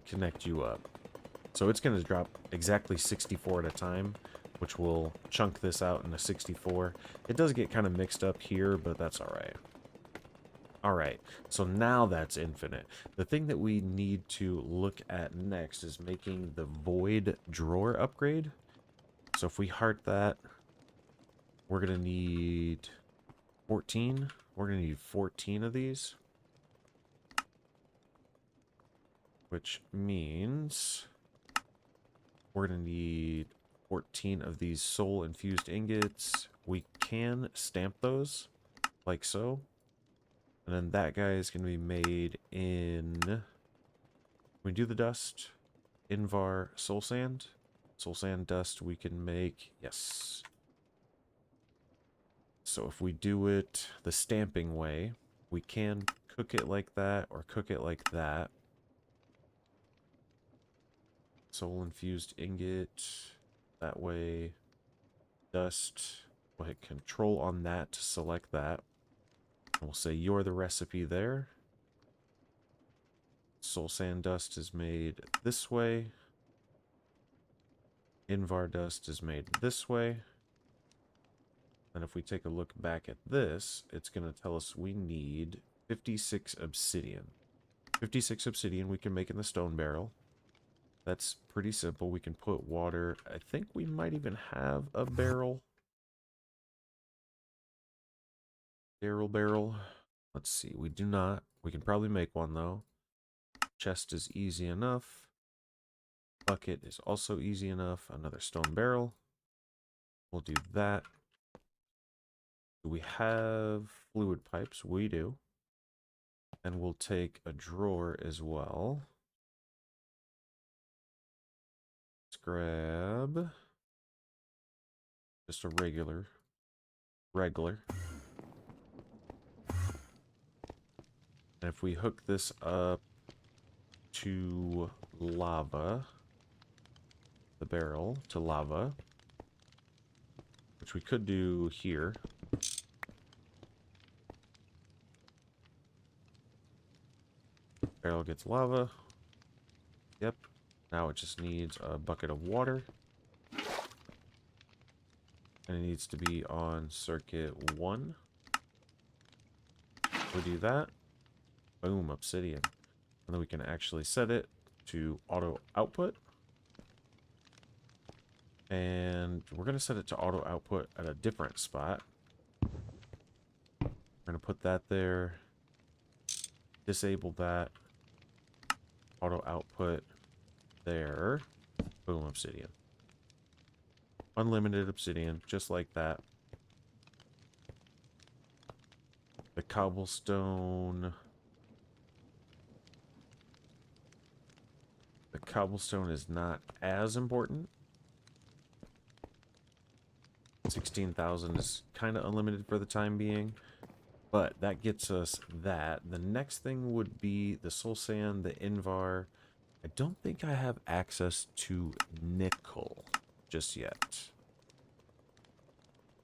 [SPEAKER 1] Connect you up. So it's going to drop exactly 64 at a time, which will chunk this out into 64. It does get kind of mixed up here, but that's alright. All right, so now that's infinite. The thing that we need to look at next is making the void drawer upgrade. So if we heart that, we're going to need 14. We're going to need 14 of these. Which means we're going to need 14 of these soul-infused ingots. We can stamp those, like so. And then that guy is going to be made in... we do the dust, Invar soul sand. Soul sand dust we can make, yes. So if we do it the stamping way, we can cook it like that or cook it like that. Soul infused ingot, that way. Dust, we'll hit control on that to select that. And we'll say you're the recipe there. Soul sand dust is made this way. Invar dust is made this way. And if we take a look back at this, it's going to tell us we need 56 obsidian. 56 obsidian we can make in the stone barrel. That's pretty simple. We can put water. I think we might even have a barrel. Barrel. Let's see. We do not. We can probably make one though. Chest is easy enough. Bucket is also easy enough. Another stone barrel. We'll do that. Do we have fluid pipes? We do. And we'll take a drawer as well. Let's grab just a regular. And if we hook this up to lava, the barrel to lava, which we could do here. Barrel gets lava. Yep. Now it just needs a bucket of water. And it needs to be on circuit 1. We do that. Boom, obsidian. And then we can actually set it to auto output. And we're going to set it to auto output at a different spot. We're going to put that there. Disable that. Auto output there. Boom, obsidian. Unlimited obsidian, just like that. The cobblestone. The cobblestone is not as important. 16,000 is kind of unlimited for the time being. But that gets us that. The next thing would be the soul sand, the invar. I don't think I have access to nickel just yet.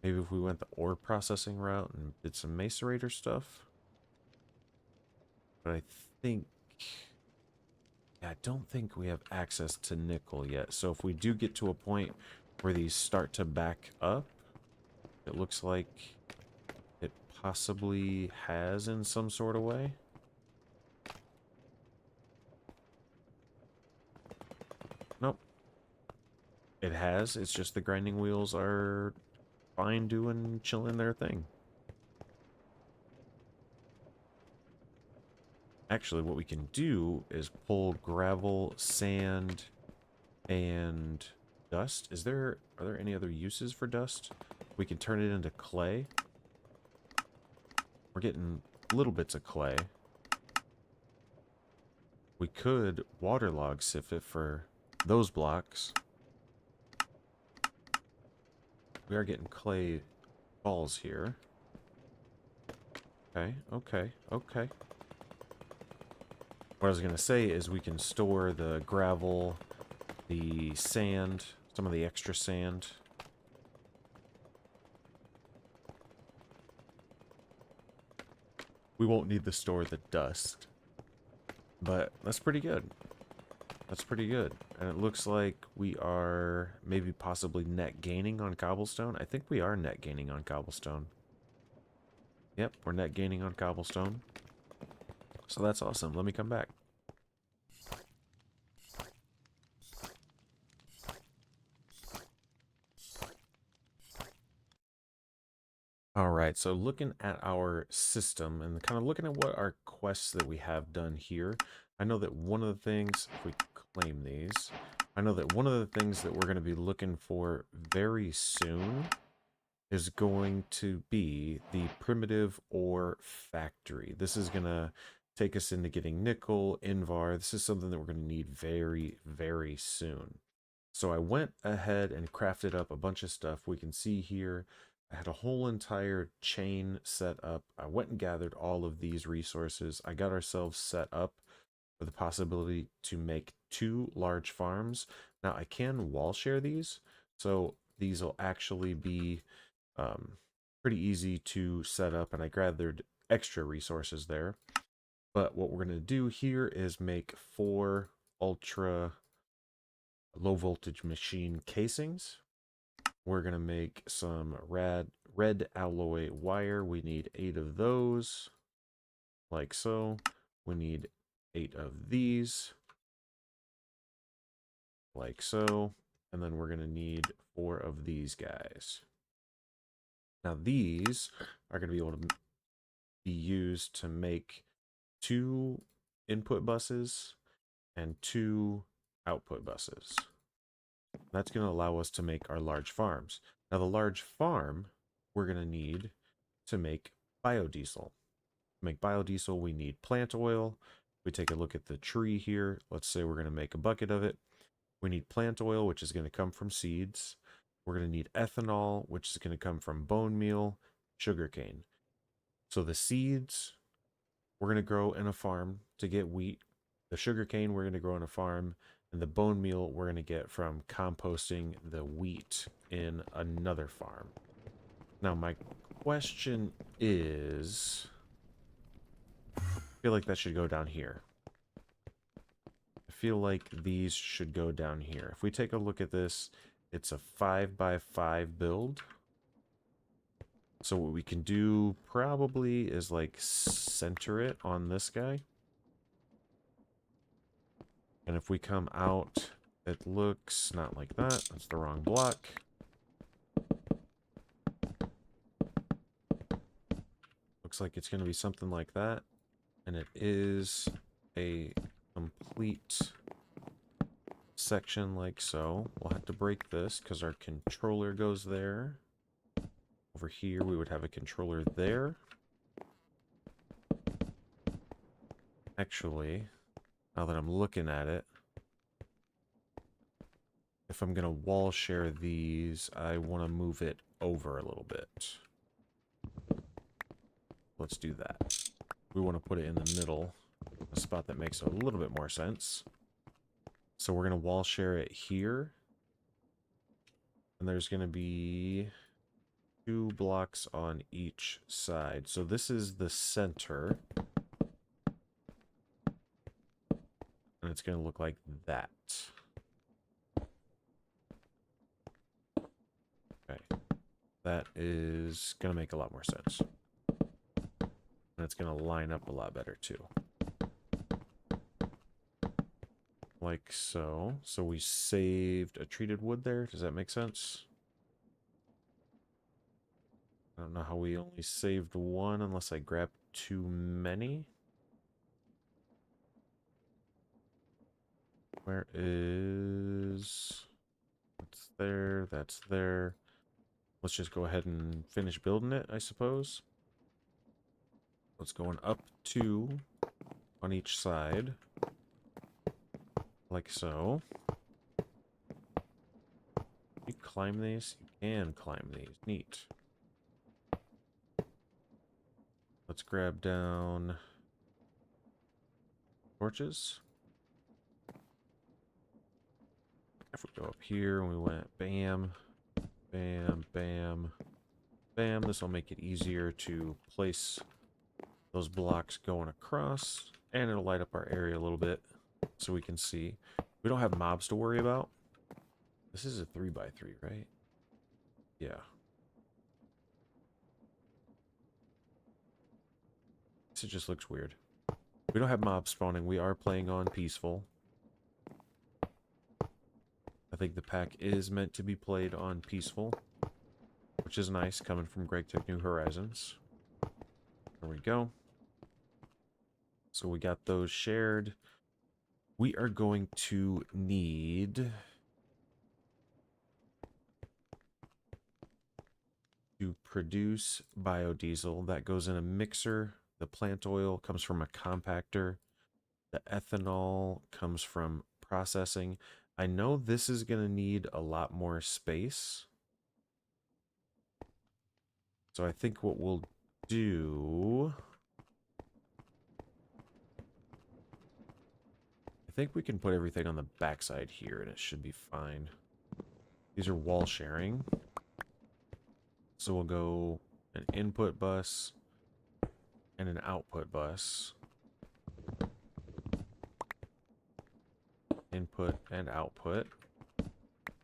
[SPEAKER 1] Maybe if we went the ore processing route and did some macerator stuff. But I think... yeah, I don't think we have access to nickel yet. So if we do get to a point where these start to back up, it looks like it possibly has in some sort of way. Nope. It has. It's just the grinding wheels are fine doing, chilling their thing. Actually, what we can do is pull gravel, sand, and dust. Are there any other uses for dust? We can turn it into clay. We're getting little bits of clay. We could waterlog sift it for those blocks. We are getting clay balls here. Okay. What I was going to say is we can store the gravel, the sand, some of the extra sand. We won't need to store the dust. But that's pretty good. That's pretty good. And it looks like we are maybe possibly net gaining on cobblestone. I think we are net gaining on cobblestone. Yep, we're net gaining on cobblestone. So that's awesome. Let me come back. All right, so looking at our system and kind of looking at what our quests that we have done here, I know that one of the things, if we claim these, I know that one of the things that we're going to be looking for very soon is going to be the primitive ore factory. This is going to take us into getting nickel, Invar. This is something that we're going to need very, very soon. So I went ahead and crafted up a bunch of stuff. We can see here, I had a whole entire chain set up. I went and gathered all of these resources. I got ourselves set up for the possibility to make 2 large farms. Now I can wall share these, so these will actually be pretty easy to set up, and I gathered extra resources there. But what we're going to do here is make 4 ultra low voltage machine casings. We're going to make some red alloy wire. We need 8 of those, like so. We need 8 of these, like so. And then we're going to need 4 of these guys. Now these are going to be able to be used to make 2 input buses and 2 output buses. That's going to allow us to make our large farms. Now the large farm we're going to need to make biodiesel. To make biodiesel, we need plant oil. We take a look at the tree here. Let's say we're going to make a bucket of it. We need plant oil, which is going to come from seeds. We're going to need ethanol, which is going to come from bone meal, sugarcane. So the seeds we're going to grow in a farm to get wheat. The sugarcane we're going to grow in a farm. And the bone meal we're going to get from composting the wheat in another farm. Now my question is, I feel like that should go down here. I feel like these should go down here. If we take a look at this, it's a 5x5 build. So what we can do probably is like center it on this guy. And if we come out, it looks not like that. That's the wrong block. Looks like it's going to be something like that. And it is a complete section like so. We'll have to break this because our controller goes there. Over here, we would have a controller there. Actually, now that I'm looking at it, if I'm going to wall share these, I want to move it over a little bit. Let's do that. We want to put it in the middle, a spot that makes a little bit more sense. So we're going to wall share it here. And there's going to be 2 blocks on each side. So this is the center. And it's going to look like that. Okay. That is going to make a lot more sense. And it's going to line up a lot better too. Like so. So we saved a treated wood there. Does that make sense? I don't know how we only saved 1 unless I grabbed too many. Where is... That's there, that's there. Let's just go ahead and finish building it, I suppose. Let's go up 2 on each side. Like so. You climb these? You can climb these. Neat. Let's grab down torches. If we go up here and we went bam, bam, bam, bam, this will make it easier to place those blocks going across, and it'll light up our area a little bit so we can see. We don't have mobs to worry about. This is a 3x3, right? Yeah. It just looks weird. We don't have mobs spawning. We are playing on peaceful. I think the pack is meant to be played on peaceful, which is nice coming from Greg Tech New Horizons. There we go. So we got those shared. We are going to need to produce biodiesel. That goes in a mixer. The plant oil comes from a compactor. The ethanol comes from processing. I know this is going to need a lot more space. So I think what we'll do... I think we can put everything on the backside here and it should be fine. These are wall sharing. So we'll go an input bus and an output bus. Input and output.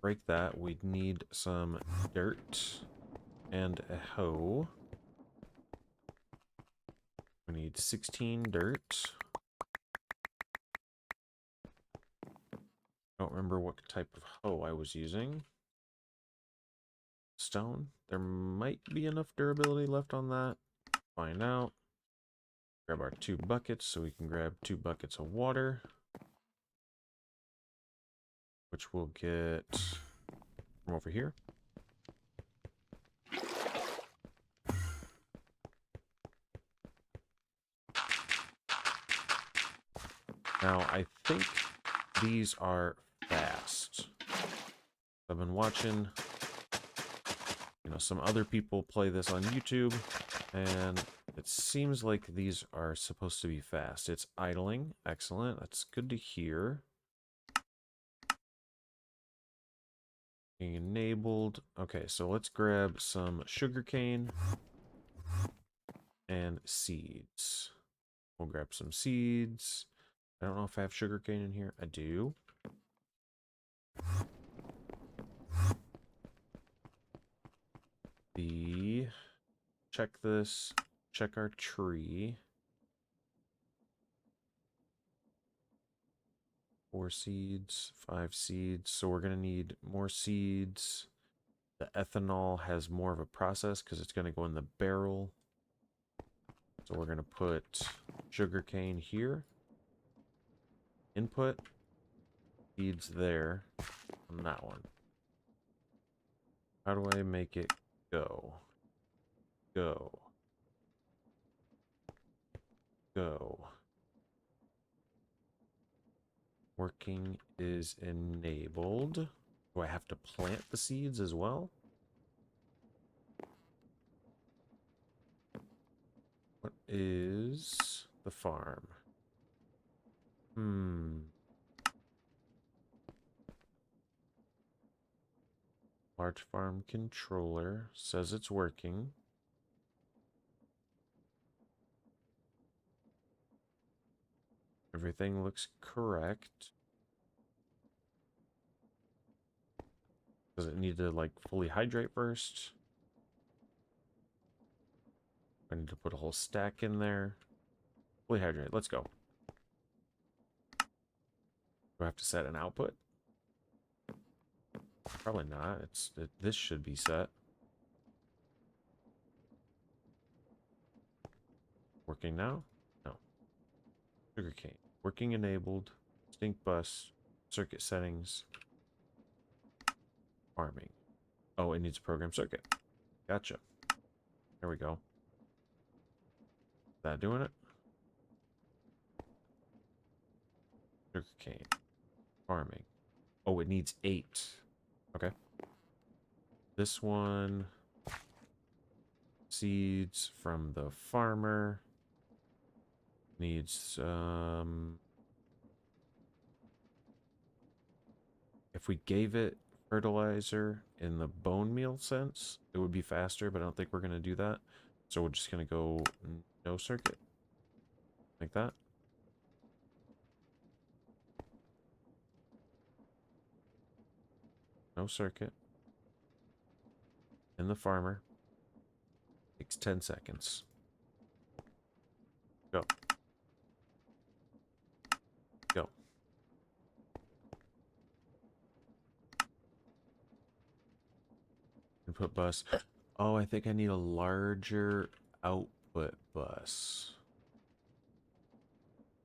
[SPEAKER 1] Break that. We'd need some dirt and a hoe. We need 16 dirt. I don't remember what type of hoe I was using. Stone. There might be enough durability left on that. Find out. Grab our 2 buckets so we can grab 2 buckets of water. Which we'll get from over here. Now, I think these are fast. I've been watching, some other people play this on YouTube, and it seems like these are supposed to be fast. It's idling. Excellent. That's good to hear. Being enabled. Okay, so let's grab some sugarcane and seeds. We'll grab some seeds. I don't know if I have sugarcane in here. I do. Check this. Check our tree. 4 seeds, 5 seeds. So we're going to need more seeds. The ethanol has more of a process because it's going to go in the barrel. So we're going to put sugarcane here. Input. Seeds there on that one. How do I make it go? Go. Go. Working is enabled. Do I have to plant the seeds as well? What is the farm? Large farm controller says it's working. Everything looks correct. Does it need to fully hydrate first? I need to put a whole stack in there. Fully hydrate. Let's go. Do I have to set an output? Probably not. This should be set. Working now? No. Sugarcane. Working enabled. Stink bus. Circuit settings. Farming. Oh, it needs a program circuit. Gotcha. There we go. Is that doing it? Sugarcane. Farming. Oh, it needs 8. Okay. This one. Seeds from the farmer. Needs, if we gave it fertilizer in the bone meal sense, it would be faster, but I don't think we're going to do that. So we're just going to go no circuit. Like that. No circuit. In the farmer. Takes 10 seconds. Go. input bus. Oh, I think I need a larger output bus.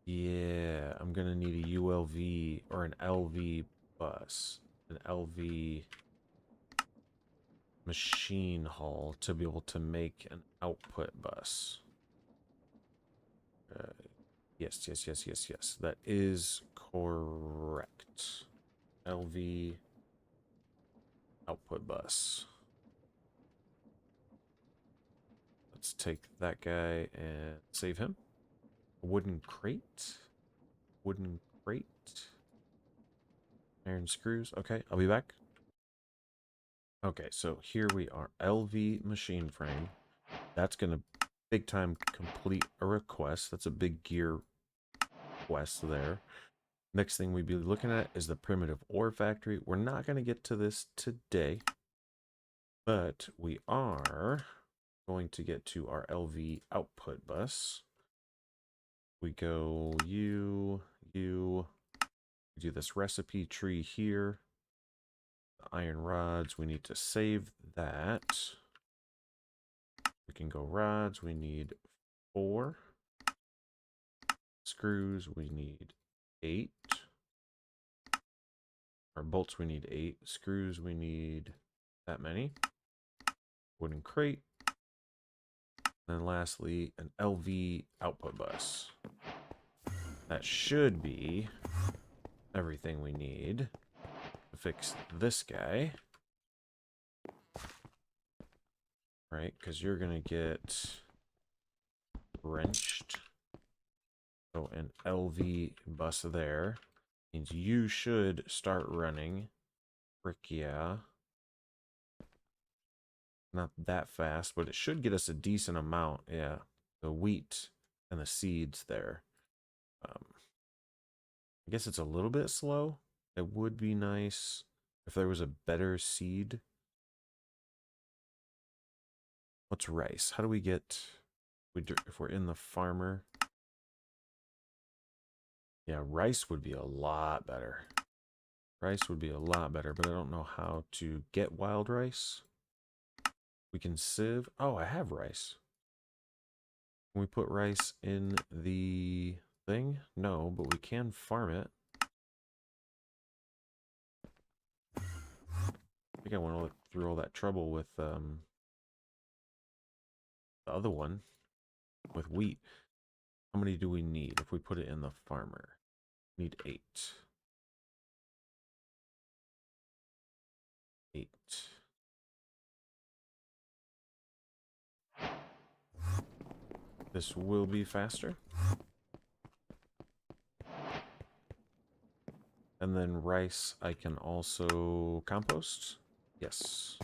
[SPEAKER 1] Yeah, I'm gonna need a ULV or an LV bus. An LV machine hull to be able to make an output bus. Yes, yes, yes, yes, yes. That is correct. LV output bus. Let's take that guy and save him. A wooden crate. Wooden crate. Iron screws. Okay, I'll be back. Okay, so here we are. LV machine frame. That's going to big time complete a request. That's a big gear quest there. Next thing we'd be looking at is the primitive ore factory. We're not going to get to this today, but we are going to get to our LV output bus. We go you, we do this recipe tree here. The iron rods, we need to save that. We can go rods, we need 4. Screws, we need 8. Our bolts, we need 8. Screws, we need that many. Wooden crate. And then lastly, an LV output bus. That should be everything we need to fix this guy. Right, because you're going to get wrenched. So an LV bus there means you should start running. Frick yeah. Not that fast, but it should get us a decent amount. Yeah, the wheat and the seeds there. I guess it's a little bit slow. It would be nice if there was a better seed. What's rice? How do we get... if we're in the farmer... Yeah, rice would be a lot better. Rice would be a lot better, but I don't know how to get wild rice. We can sieve. Oh, I have rice. Can we put rice in the thing? No, but we can farm it. I think I went through all that trouble with the other one, with wheat. How many do we need if we put it in the farmer? Need 8. 8. This will be faster. And then rice I can also compost. Yes.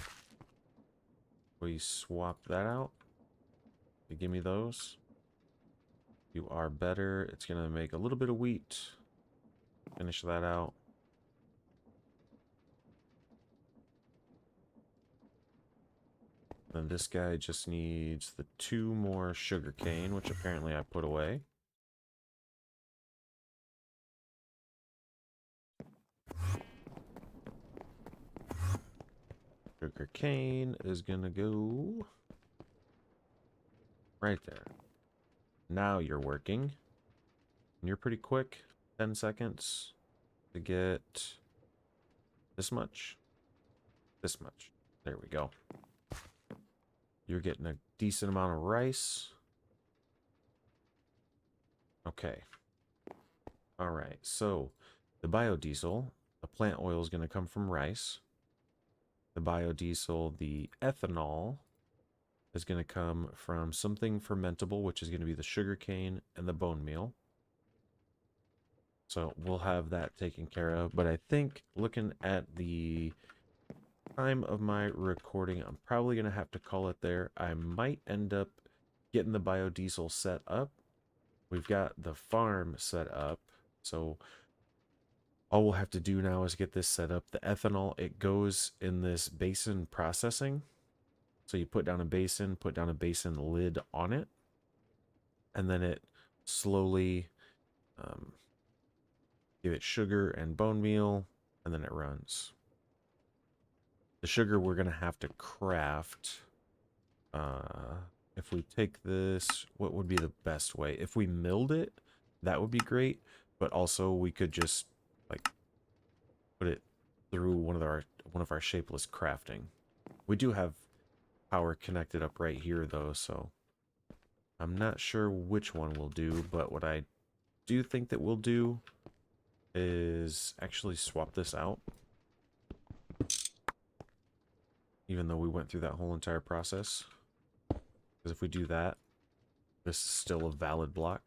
[SPEAKER 1] We swap that out. You give me those. You are better. It's going to make a little bit of wheat. Finish that out. Then this guy just needs the 2 more sugar cane, which apparently I put away. Sugar cane is gonna go right there. Now you're working. And you're pretty quick. 10 seconds to get this much. This much. There we go. You're getting a decent amount of rice. Okay. All right. So the biodiesel, the plant oil is going to come from rice. The biodiesel, the ethanol is going to come from something fermentable, which is going to be the sugar cane and the bone meal. So we'll have that taken care of. But I think looking at the time of my recording, I'm probably going to have to call it there. I might end up getting the biodiesel set up. We've got the farm set up. So all we'll have to do now is get this set up. The ethanol, it goes in this basin processing. So you put down a basin lid on it, and then it slowly give it sugar and bone meal, and then it runs. The sugar we're going to have to craft. If we take this, what would be the best way? If we milled it, that would be great. But also we could just like put it through one of our shapeless crafting. We do have power connected up right here though, so I'm not sure which one we'll do, but what I do think that we'll do is actually swap this out. Even though we went through that whole entire process. Because if we do that, this is still a valid block.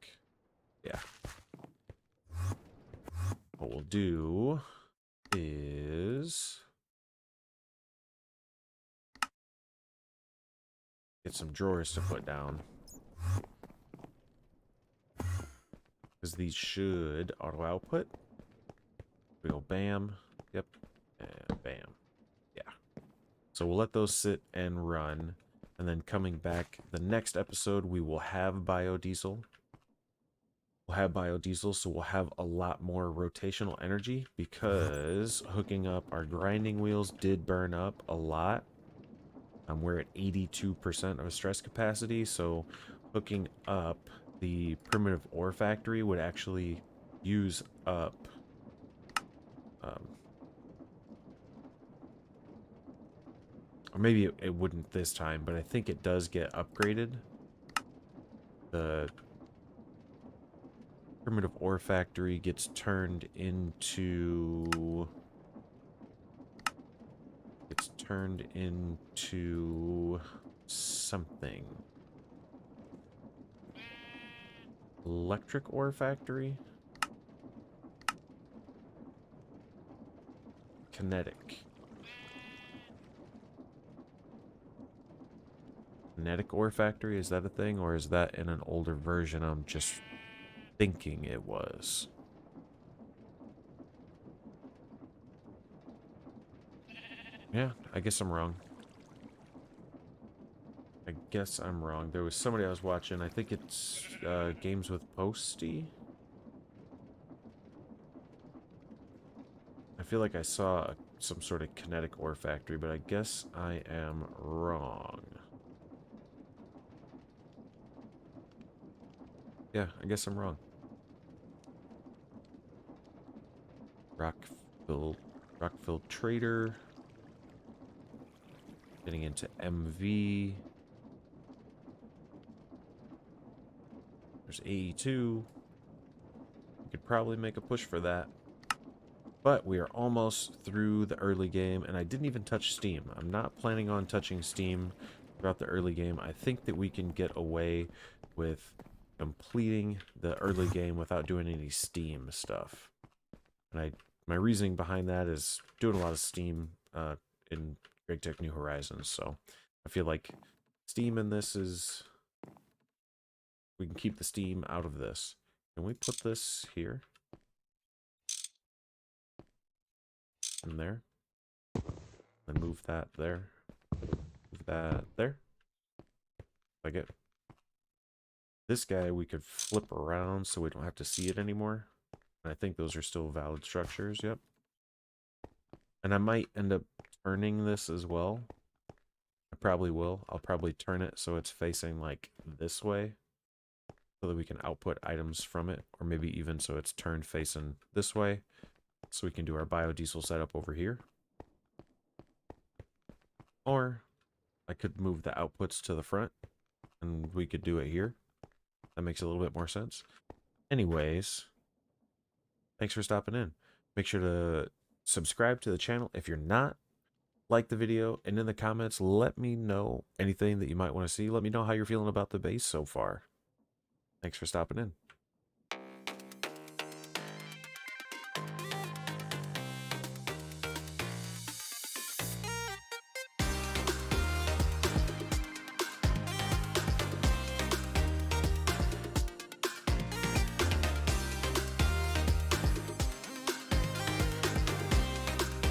[SPEAKER 1] Yeah. What we'll do is get some drawers to put down. Because these should auto output. We go bam. Yep. And bam. Yeah. So we'll let those sit and run. And then coming back the next episode, we will have biodiesel. We'll have biodiesel, so we'll have a lot more rotational energy because hooking up our grinding wheels did burn up a lot. We're at 82% of a stress capacity, so hooking up the primitive ore factory would actually use up or maybe it wouldn't this time, but I think it does get upgraded. The primitive ore factory gets turned into something. Electric ore factory? Kinetic. Kinetic ore factory, is that a thing? Or is that in an older version I'm just thinking it was? Yeah, I guess I'm wrong. I guess I'm wrong. There was somebody I was watching. I think it's Games with Posty. I feel like I saw some sort of kinetic ore factory, but I guess I am wrong. Yeah, I guess I'm wrong. Rockfield Trader. Getting into MV. There's AE2. We could probably make a push for that. But we are almost through the early game, and I didn't even touch Steam. I'm not planning on touching Steam throughout the early game. I think that we can get away with completing the early game without doing any Steam stuff. And my reasoning behind that is doing a lot of Steam in Great Tech New Horizons, so I feel like Steam in this is... We can keep the Steam out of this. Can we put this here? In there? And move that there. Move that there. Like it. This guy we could flip around so we don't have to see it anymore. And I think those are still valid structures, yep. And I might end up turning this as well. I probably will. I'll probably turn it so it's facing like this way, so that we can output items from it, or maybe even so it's turned facing this way, so we can do our biodiesel setup over here. Or I could move the outputs to the front, and we could do it here. That makes a little bit more sense. Anyways, thanks for stopping in. Make sure to subscribe to the channel if you're not. Like the video, and in the comments, let me know anything that you might want to see. Let me know how you're feeling about the base so far. Thanks for stopping in.